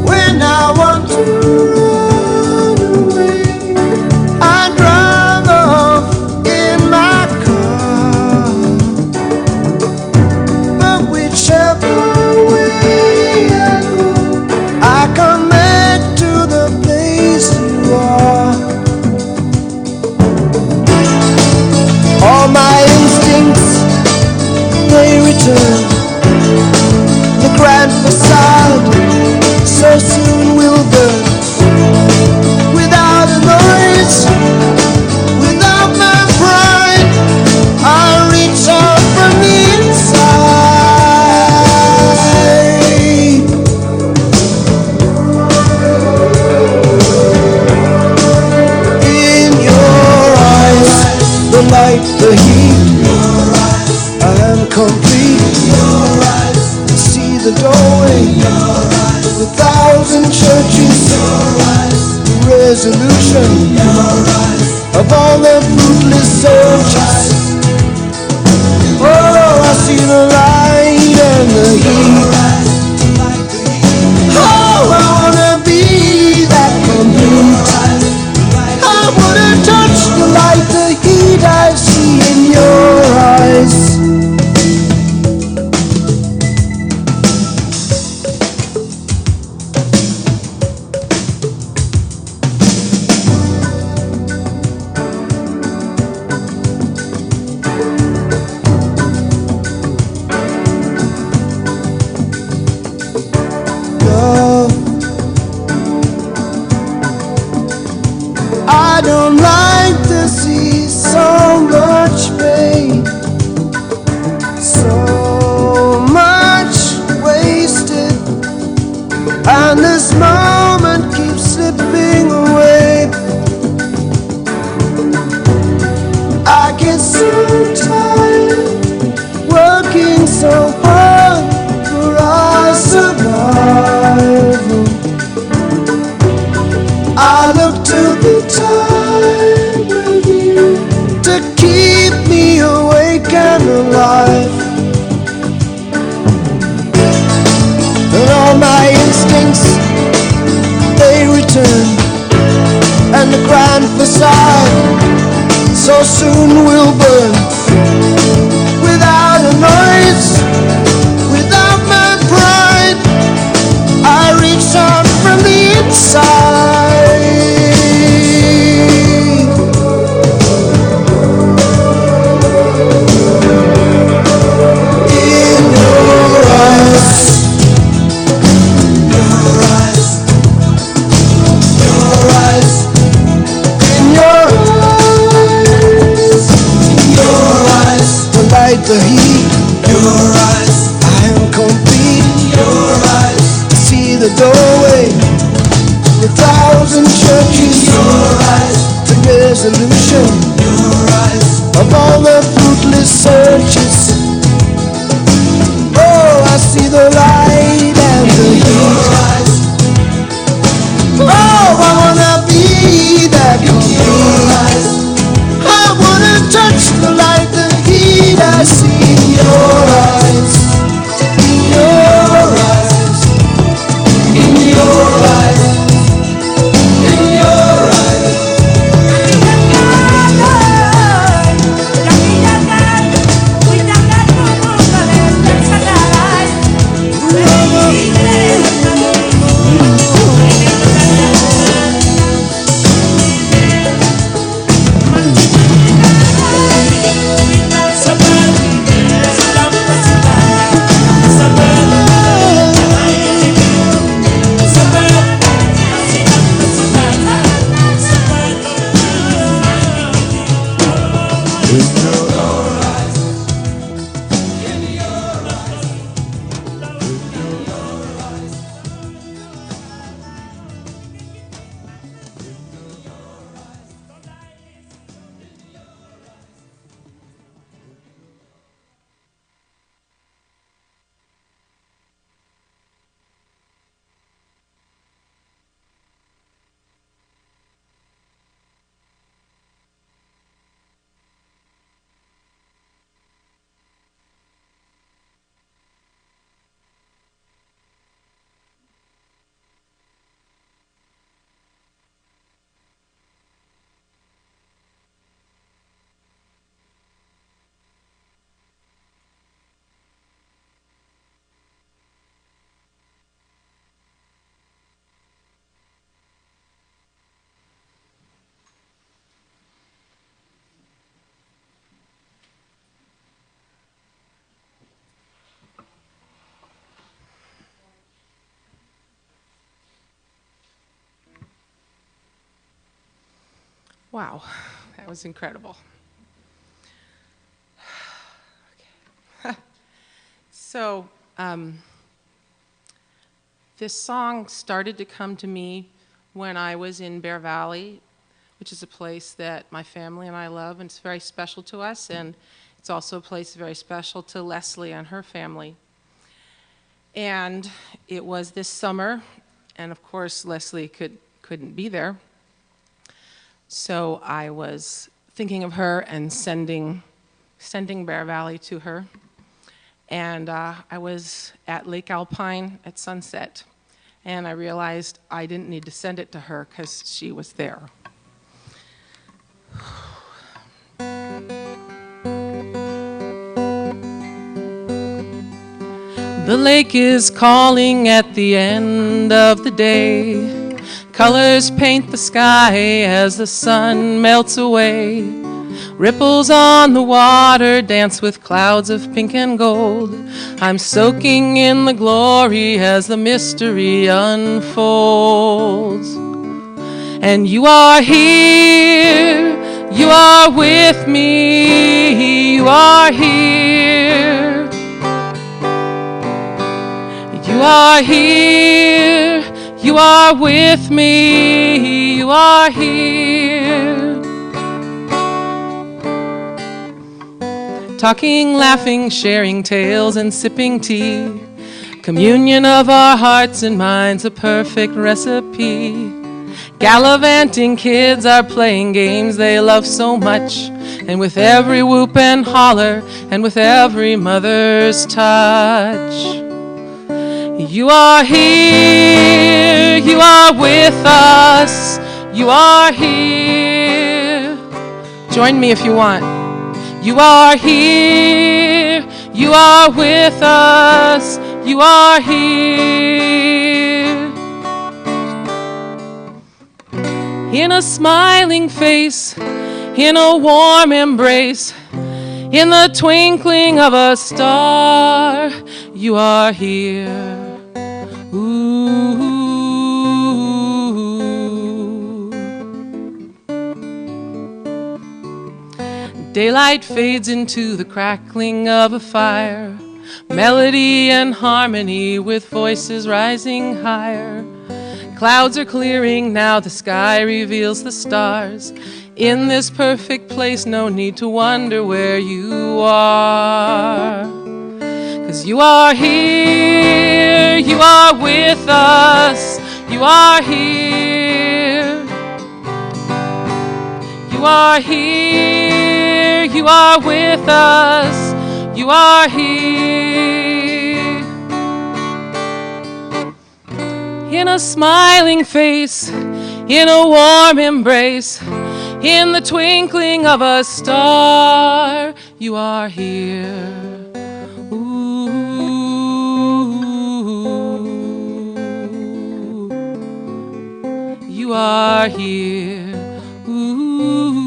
When I want to run away, I drive off in my car. But whichever way doorway. A thousand churches, the resolution of all the fruitless searches. Oh, I see the light and the heat. Oh, I wanna be that complete. I wanna touch the light, the heat I see in your eyes. I don't like to see so much pain, so much wasted, and this moment keeps slipping away. I get so tired working so hard for our survival. I look to the time with you to keep me awake and alive. And all my instincts, they return, and the grand facade so soon will burn. Without a noise, without my pride, I reach out from the inside. In your eyes, your eyes, your eyes, in your eyes, your eyes, the light, the heat, your eyes, I am complete, your eyes, see the doorway, a thousand churches, your eyes, the resolution, your eyes, of all the fruitless searches. Oh, I see the light and the heat. Oh, I wanna be that complete. I wanna touch the light, the heat I see in your eyes. In your eyes. In your eyes. In your eyes.
Wow, that was incredible. Okay. So, this song started to come to me when I was in Bear Valley, which is a place that my family and I love, and it's very special to us, and it's also a place very special to Leslie and her family. And it was this summer, and of course Leslie couldn't be there. So I was thinking of her and sending Bear Valley to her. And I was at Lake Alpine at sunset, and I realized I didn't need to send it to her because she was there. The lake is calling at the end of the day. Colors paint the sky as the sun melts away. Ripples on the water dance with clouds of pink and gold. I'm soaking in the glory as the mystery unfolds. And you are here, you are with me, you are here. You are here, you are with me, you are here. Talking, laughing, sharing tales and sipping tea. Communion of our hearts and minds, a perfect recipe. Gallivanting kids are playing games they love so much. And with every whoop and holler, and with every mother's touch. You are here, you are with us, you are here. Join me if you want. You are here, you are with us, you are here. In a smiling face, in a warm embrace, in the twinkling of a star, you are here. Ooh. Daylight fades into the crackling of a fire, melody and harmony with voices rising higher. Clouds are clearing now, the sky reveals the stars. In this perfect place, no need to wonder where you are. 'Cause you are here, you are with us, you are here. You are here, you are with us, you are here. In a smiling face, in a warm embrace, in the twinkling of a star, you are here. Ooh. You are here. Ooh.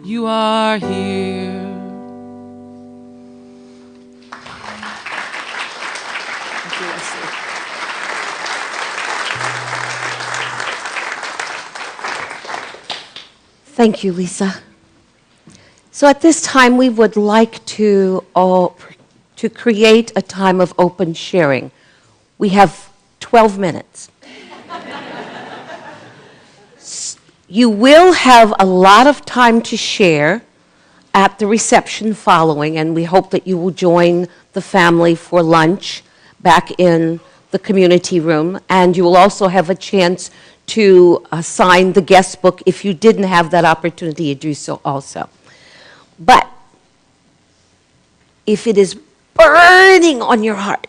You are here.
Thank you, Lisa. So at this time, we would like to create a time of open sharing. We have 12 minutes. You will have a lot of time to share at the reception following, and we hope that you will join the family for lunch back in the community room, and you will also have a chance to sign the guest book if you didn't have that opportunity to do so also. But if it is burning on your heart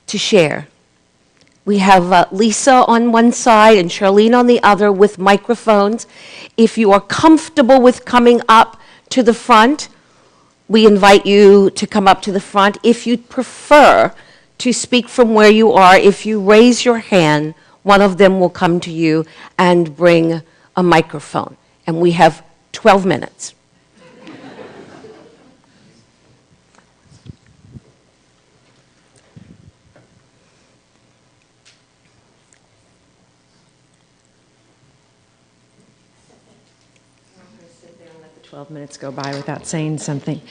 to share, we have Lisa on one side and Charlene on the other with microphones. If you are comfortable with coming up to the front, we invite you to come up to the front. If you prefer to speak from where you are, if you raise your hand, one of them will come to you and bring a microphone. And we have 12 minutes.
I'm going to sit there and let the 12 minutes go by without saying something.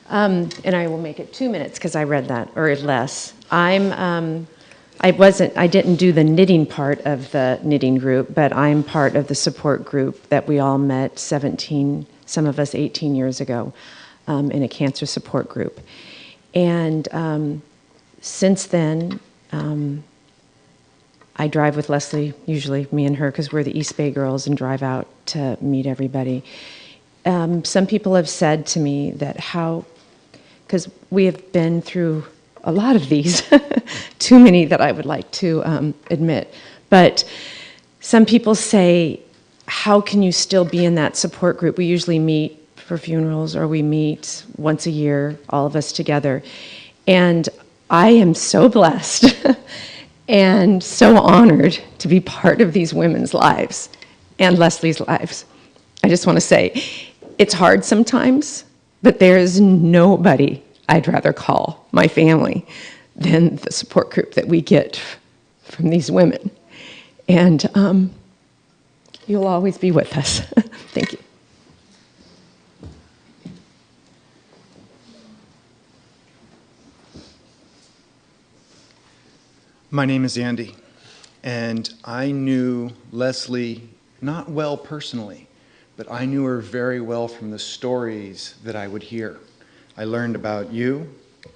And I will make it 2 minutes because I read that, or less. I didn't do the knitting part of the knitting group, but I'm part of the support group that we all met 17 some of us 18 years ago, in a cancer support group. And since then, I drive with Leslie, usually me and her, because we're the East Bay girls, and drive out to meet everybody. Some people have said to me that because we have been through a lot of these, too many that I would like to admit, but some people say, how can you still be in that support group? We usually meet for funerals, or we meet once a year, all of us together. And I am so blessed and so honored to be part of these women's lives and Leslie's lives. I just want to say, it's hard sometimes, but there is nobody I'd rather call my family than the support group that we get from these women. And you'll always be with us. Thank you.
My name is Andy, and I knew Leslie not well personally, but I knew her very well from the stories that I would hear. I learned about you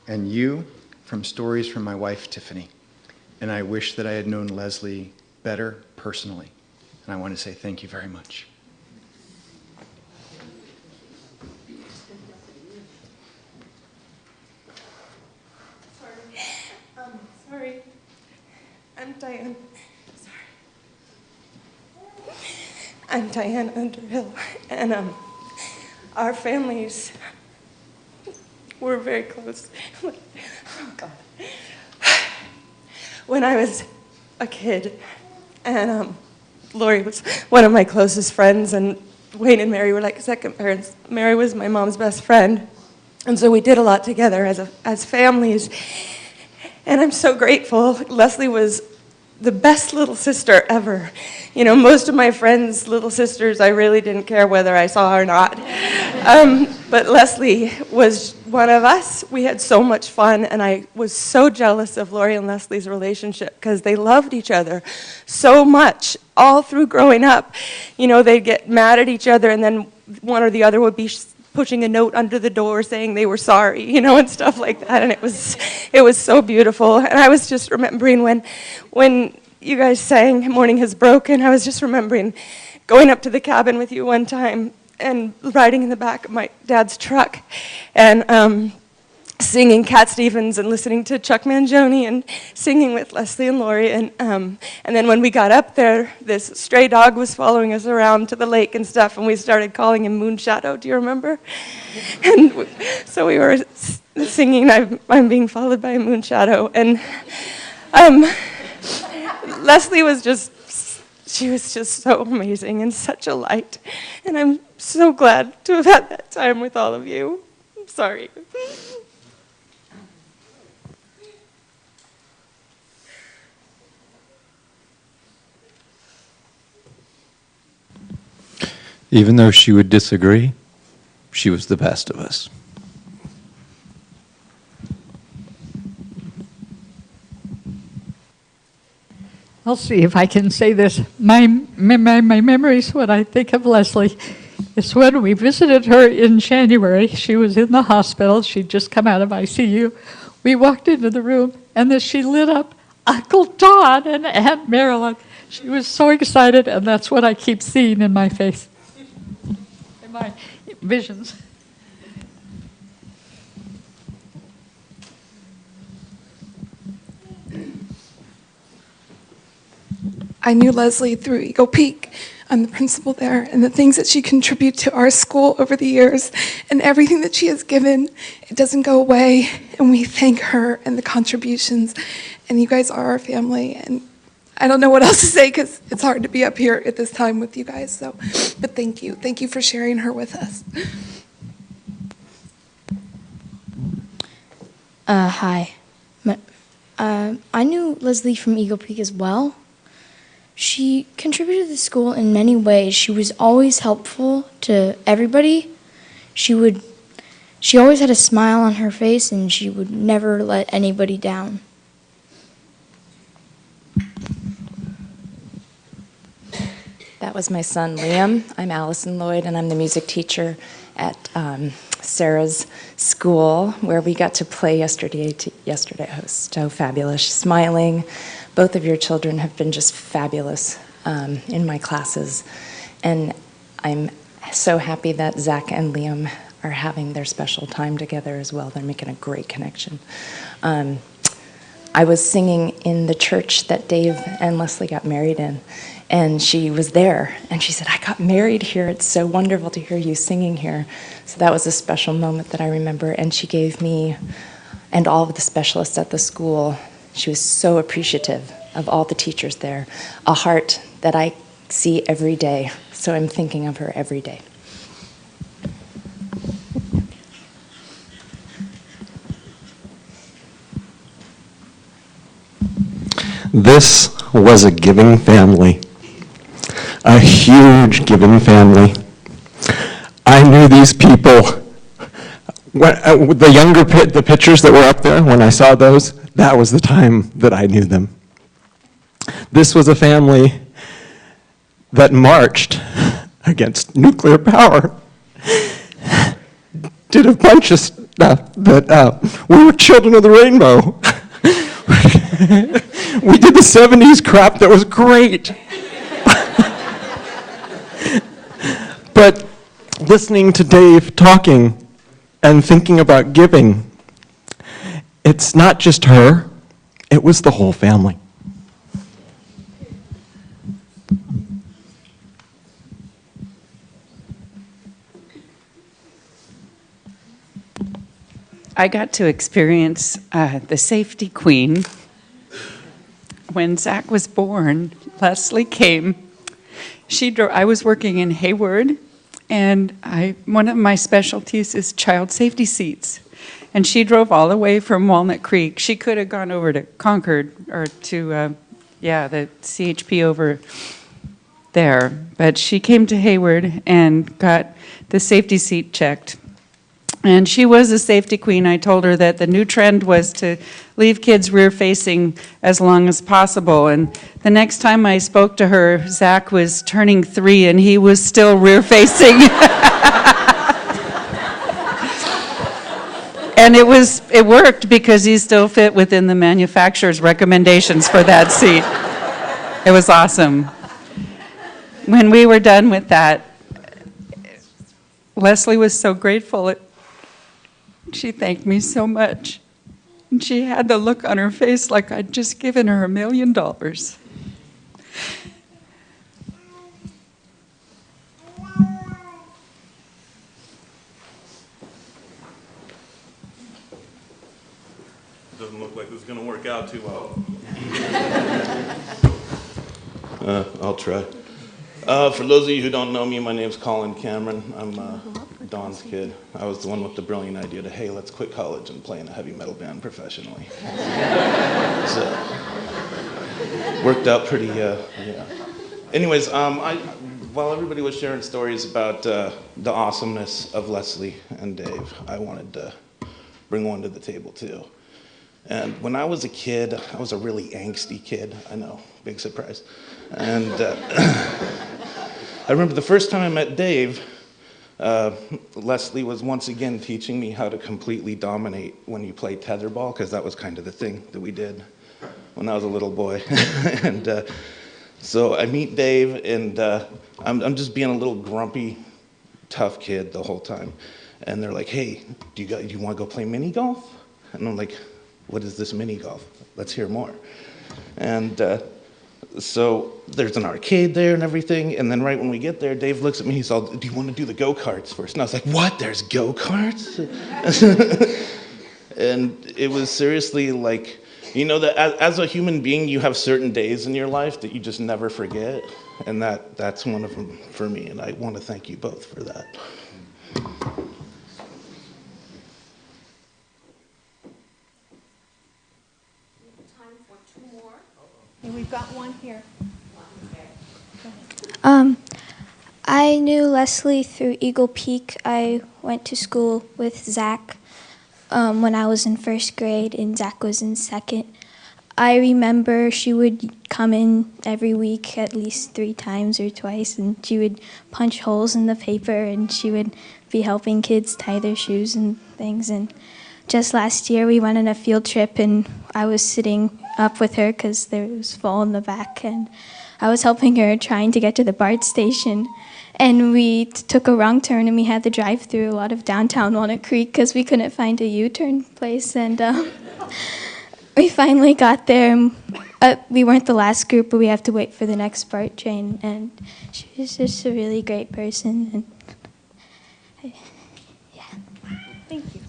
and you from stories from my wife, Tiffany, and I wish that I had known Leslie better personally, and I want to say thank you very much.
Sorry. I'm Diane. Sorry. I'm Diane Underhill, and our families were very close. Oh God. When I was a kid, and Lori was one of my closest friends, and Wayne and Mary were like second parents. Mary was my mom's best friend, and so we did a lot together as families. And I'm so grateful. Leslie was the best little sister ever. You know, most of my friends' little sisters, I really didn't care whether I saw her or not. But Leslie was one of us. We had so much fun, and I was so jealous of Lori and Leslie's relationship because they loved each other so much all through growing up. You know, they'd get mad at each other, and then one or the other would be pushing a note under the door saying they were sorry, you know, and stuff like that. And it was so beautiful. And I was just remembering when you guys sang Morning Has Broken, I was just remembering going up to the cabin with you one time and riding in the back of my dad's truck and singing Cat Stevens and listening to Chuck Mangione and singing with Leslie and Lori. And then when we got up there, this stray dog was following us around to the lake and stuff, and we started calling him Moon Shadow. Do you remember? And so we were singing I'm being followed by a moon shadow. And Leslie was she was just so amazing and such a light. And I'm so glad to have had that time with all of you. I'm sorry.
Even though she would disagree, she was the best of us.
I'll see if I can say this. My memories when I think of Leslie is when we visited her in January. She was in the hospital. She'd just come out of ICU. We walked into the room, and then she lit up Uncle Don and Aunt Marilyn. She was so excited, and that's what I keep seeing in my face, in my visions.
I knew Leslie through Eagle Peak. I'm the principal there, and the things that she contributed to our school over the years and everything that she has given, it doesn't go away, and we thank her and the contributions, and you guys are our family, and I don't know what else to say because it's hard to be up here at this time with you guys, but thank you. Thank you for sharing her with us.
Hi. I knew Leslie from Eagle Peak as well. She contributed to the school in many ways. She was always helpful to everybody. She always had a smile on her face, and she would never let anybody down.
That was my son, Liam. I'm Allison Lloyd, and I'm the music teacher at Sarah's school, where we got to play yesterday. It was so fabulous. Smiling. Both of your children have been just fabulous in my classes. And I'm so happy that Zach and Liam are having their special time together as well. They're making a great connection. I was singing in the church that Dave and Leslie got married in, and she was there, and she said, I got married here. It's so wonderful to hear you singing here. So that was a special moment that I remember, and she gave me and all of the specialists at the school, she was so appreciative of all the teachers there, a heart that I see every day. So I'm thinking of her every day.
This was a giving family, a huge giving family. I knew these people. The pictures that were up there, when I saw those, that was the time that I knew them. This was a family that marched against nuclear power, did a bunch of stuff that we were children of the rainbow. We did the 70s crap that was great. But listening to Dave talking and thinking about giving, it's not just her, it was the whole family.
I got to experience the safety queen. When Zach was born, Leslie came. I was working in Hayward, and one of my specialties is child safety seats. And she drove all the way from Walnut Creek. She could have gone over to Concord or to, the CHP over there. But she came to Hayward and got the safety seat checked. And she was a safety queen. I told her that the new trend was to leave kids rear-facing as long as possible. And the next time I spoke to her, Zach was turning 3, and he was still rear-facing. And it worked because he still fit within the manufacturer's recommendations for that seat. It was awesome. When we were done with that, Leslie was so grateful. She thanked me so much. And she had the look on her face like I'd just given her $1 million.
Doesn't look like this is going to work out too well. I'll try. For those of you who don't know me, my name's Colin Cameron. I'm Don's kid. I was the one with the brilliant idea to, hey, let's quit college and play in a heavy metal band professionally. So, worked out pretty, yeah. Anyways, while everybody was sharing stories about the awesomeness of Leslie and Dave, I wanted to bring one to the table too. And when I was a kid, I was a really angsty kid. I know, big surprise. And I remember the first time I met Dave, Leslie was once again teaching me how to completely dominate when you play tetherball, because that was kind of the thing that we did when I was a little boy. And so I meet Dave, and I'm just being a little grumpy, tough kid the whole time. And they're like, hey, do you want to go play mini golf? And I'm like, what is this mini golf? Let's hear more. And so there's an arcade there and everything, and then right when we get there, Dave looks at me, he's all, do you want to do the go-karts first? And I was like, what, there's go-karts? And it was seriously like, you know, that as a human being, you have certain days in your life that you just never forget, and that's one of them for me, and I want to thank you both for that.
We've got one here.
I knew Leslie through Eagle Peak. I went to school with Zach when I was in first grade, and Zach was in second. I remember she would come in every week at least 3 times or twice, and she would punch holes in the paper, and she would be helping kids tie their shoes and things. And just last year, we went on a field trip, and I was sitting up with her because there was full in the back, and I was helping her trying to get to the BART station. And we took a wrong turn, and we had to drive through a lot of downtown Walnut Creek because we couldn't find a U-turn place. And we finally got there. And, we weren't the last group, but we have to wait for the next BART train. And she was just a really great person. And yeah, thank you.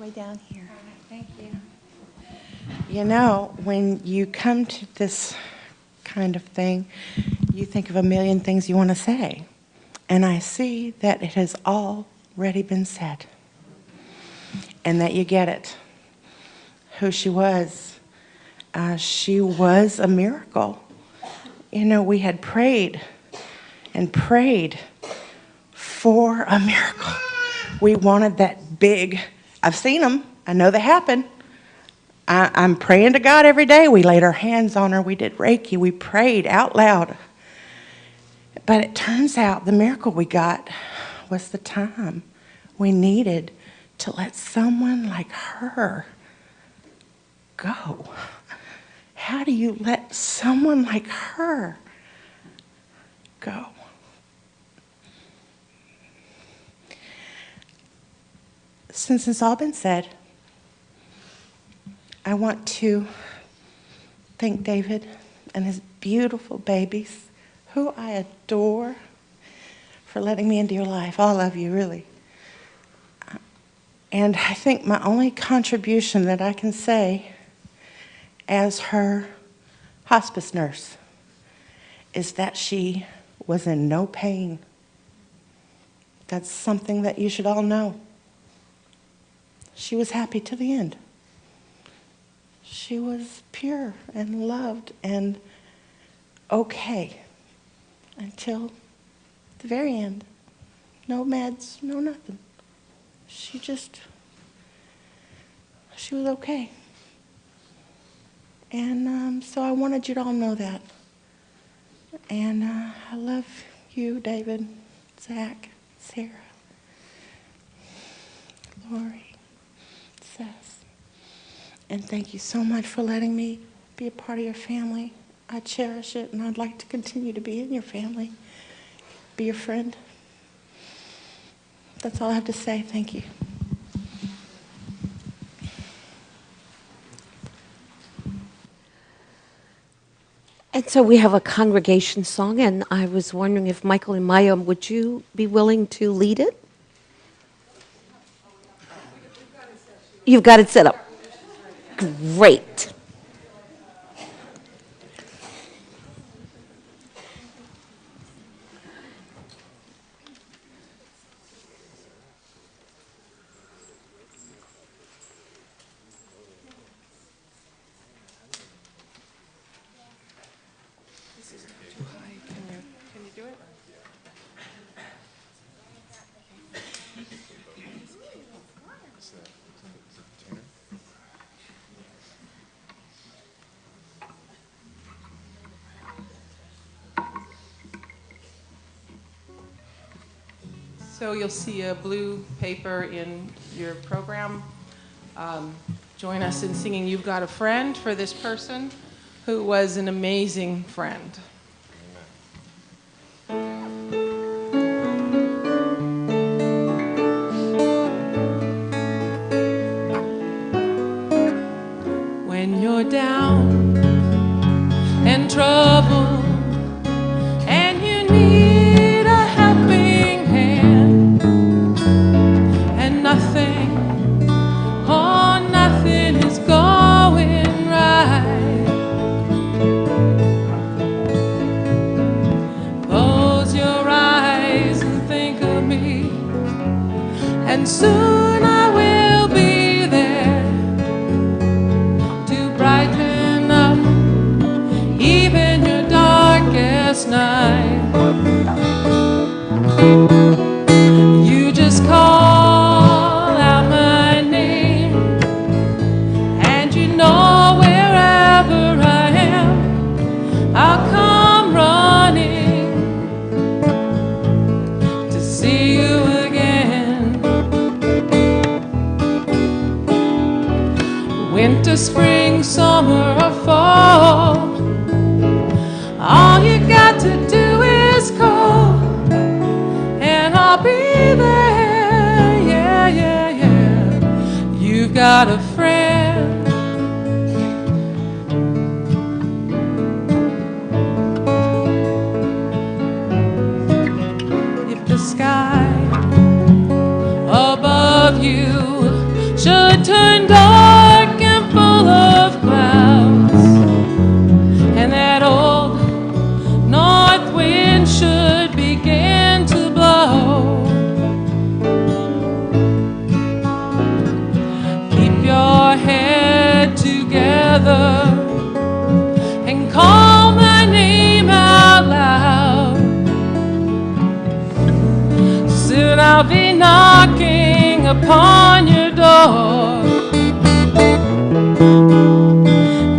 Way down here. Thank you. You know, when you come to this kind of thing, you think of a million things you want to say. And I see that it has already been said. And that you get it. Who she was a miracle. You know, we had prayed and prayed for a miracle. We wanted that big. I've seen them. I know they happen. I'm praying to God every day. We laid our hands on her. We did Reiki. We prayed out loud. But it turns out the miracle we got was the time we needed to let someone like her go. How do you let someone like her go? Since it's all been said, I want to thank David and his beautiful babies, who I adore, for letting me into your life. All of you, really. And I think my only contribution that I can say as her hospice nurse is that she was in no pain. That's something that you should all know. She was happy to the end. She was pure and loved and okay until the very end. No meds, no nothing. She was okay. And so I wanted you to all know that. And I love you, David, Zach, Sarah, Lori, Seth. And thank you so much for letting me be a part of your family. I cherish it, and I'd like to continue to be in your family, be your friend. That's all I have to say. Thank you.
And so we have a congregation song, and I was wondering if Michael and Maya, would you be willing to lead it? You've got it set up. Great.
So you'll see a blue paper in your program. Join us in singing You've Got a Friend for this person who was an amazing friend. When you're down and troubled and you need a helping hand and nothing, oh, nothing is going right. winter, spring, summer, or fall. All you got to do is call, and I'll be there. Yeah, yeah, yeah. You've got a friend. If the sky above you should turn dark and full of clouds, and that old north wind should begin to blow, keep your head together and call my name out loud. Soon I'll be knocking upon your door.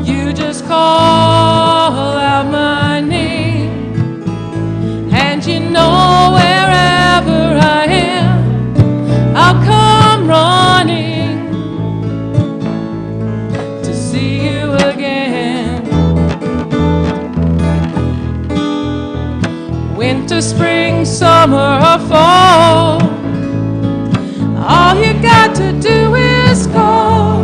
You just call out my name, and you know wherever I am, I'll come running to see you again. Winter, spring, summer, or fall, all you got to do is call,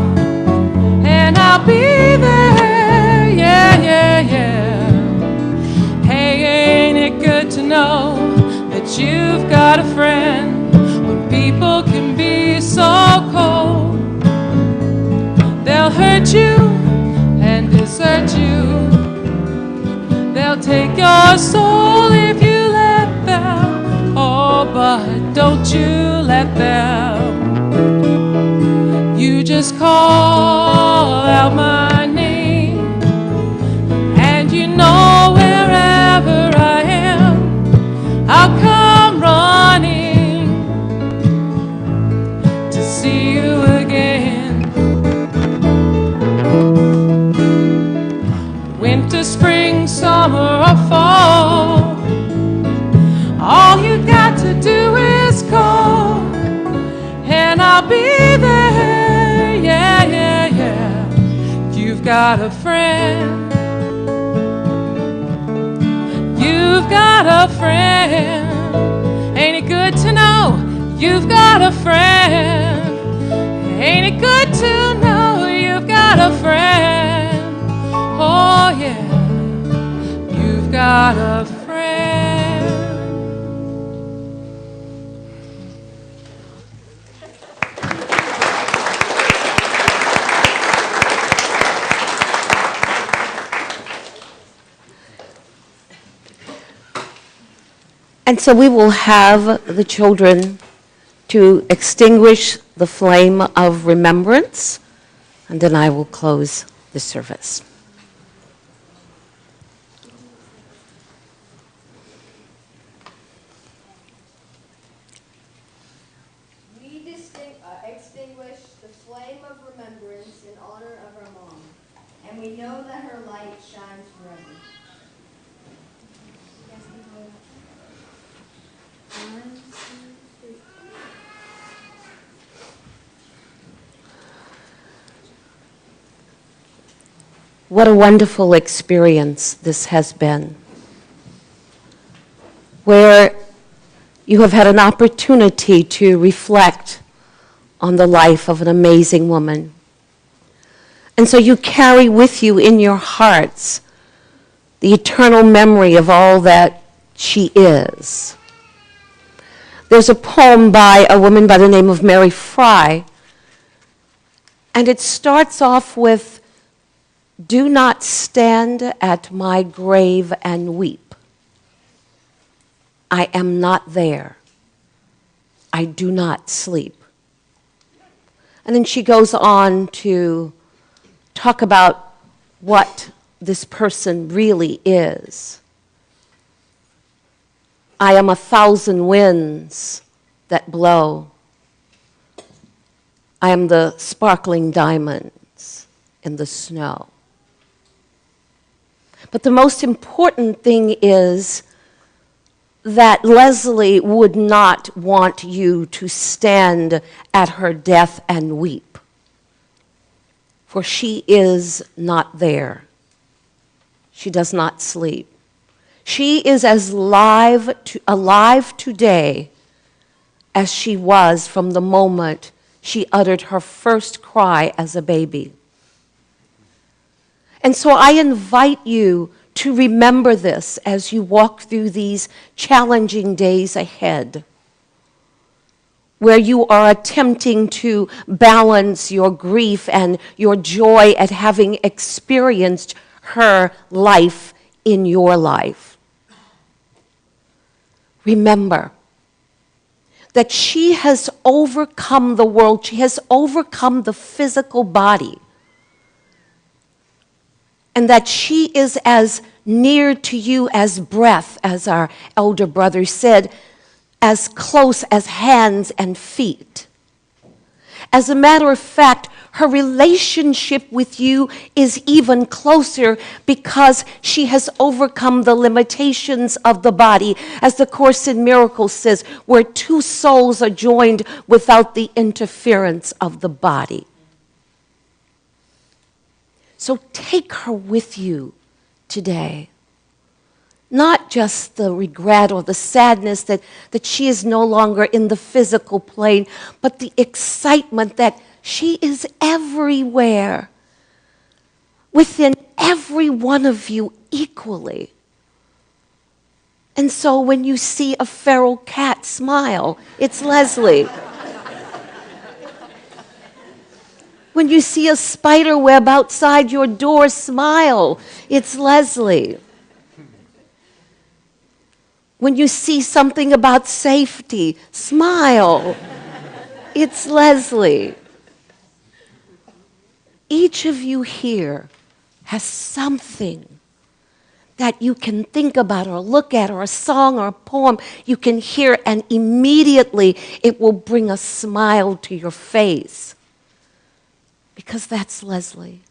and I'll be there. Yeah, yeah, yeah. Hey, ain't it good to know that you've got a friend when people can be so cold? They'll hurt you and desert you. They'll take your soul if you let them. Oh, but don't you let them. You just call out my name, and you know wherever I am, I'll come running to see you again. Winter, spring, summer, or fall, all you got to do is call, and I'll be there. Yeah, yeah, yeah. You've got a friend. You've got a friend. Ain't it good to know you've got a friend? Ain't it good to know you've got a friend? Oh yeah, you've got a friend.
And so we will have the children to extinguish the flame of remembrance, and then I will close the service.
We extinguish the flame of remembrance in honor of our mom, and we know that her light shines forever.
What a wonderful experience this has been, where you have had an opportunity to reflect on the life of an amazing woman. And so you carry with you in your hearts the eternal memory of all that she is. There's a poem by a woman by the name of Mary Fry, and it starts off with, "Do not stand at my grave and weep. I am not there. I do not sleep." And then she goes on to talk about what this person really is. "I am 1,000 winds that blow. I am the sparkling diamonds in the snow." But the most important thing is that Leslie would not want you to stand at her death and weep. for she is not there. She does not sleep. She is as alive today as she was from the moment she uttered her first cry as a baby. And so I invite you to remember this as you walk through these challenging days ahead, where you are attempting to balance your grief and your joy at having experienced her life in your life. Remember that she has overcome the world. She has overcome the physical body. And that she is as near to you as breath, as our elder brother said, as close as hands and feet. As a matter of fact, her relationship with you is even closer because she has overcome the limitations of the body. As the Course in Miracles says, where two souls are joined without the interference of the body. So take her with you today. Not just the regret or the sadness that she is no longer in the physical plane, but the excitement that she is everywhere, within every one of you equally. And so when you see a feral cat smile, it's Leslie. When you see a spider web outside your door, smile, it's Leslie. When you see something about safety, smile. It's Leslie. Each of you here has something that you can think about or look at, or a song or a poem you can hear, and immediately it will bring a smile to your face. Because that's Leslie.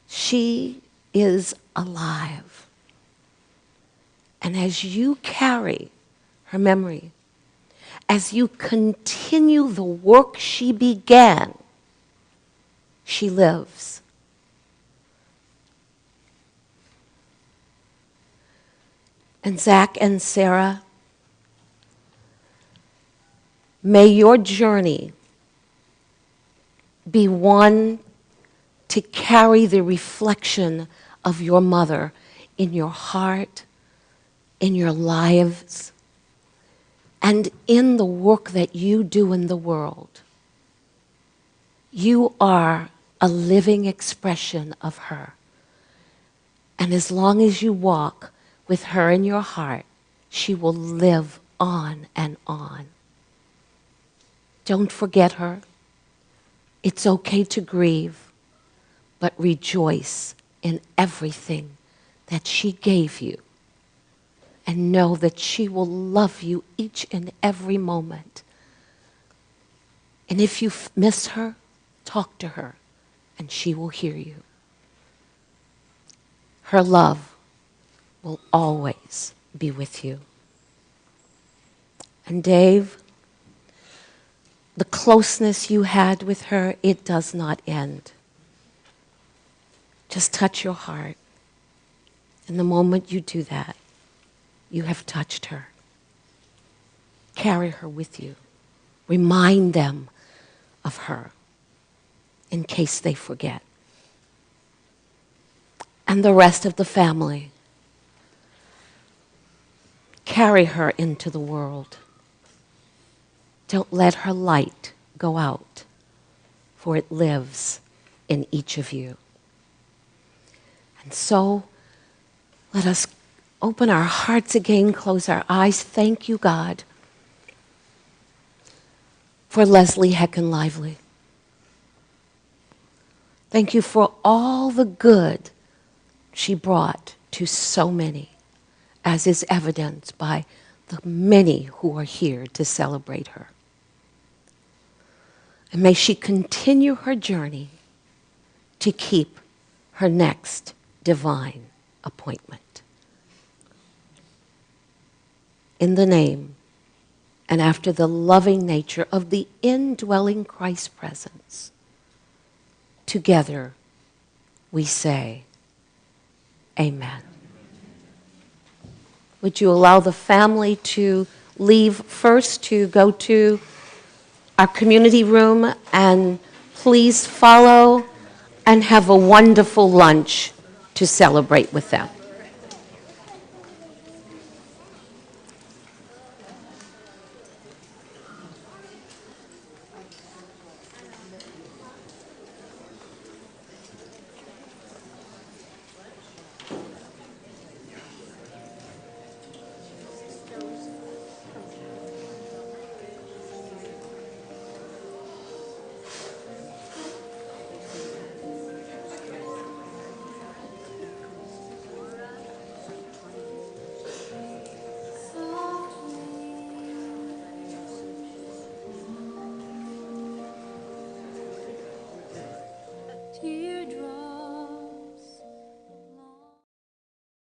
She is alive. And as you carry her memory, as you continue the work she began, she lives. And Zach and Sarah, may your journey be one to carry the reflection of your mother in your heart, in your lives, and in the work that you do in the world. You are a living expression of her. And as long as you walk with her in your heart, she will live on and on. Don't forget her. It's okay to grieve, but rejoice in everything that she gave you. And know that she will love you each and every moment. And if you miss her, talk to her, and she will hear you. Her love will always be with you. And Dave, the closeness you had with her, it does not end. Just touch your heart. And the moment you do that, you have touched her. Carry her with you. Remind them of her in case they forget. And the rest of the family, carry her into the world. Don't let her light go out, for it lives in each of you. And so, let us open our hearts again, close our eyes. Thank you, God, for Leslie Heckenlively. Thank you for all the good she brought to so many, as is evidenced by the many who are here to celebrate her. And may she continue her journey to keep her next divine appointment. In the name and after the loving nature of the indwelling Christ presence. Together we say, Amen. Would you allow the family to leave first to go to our community room, and please follow and have a wonderful lunch to celebrate with them.
Teardrops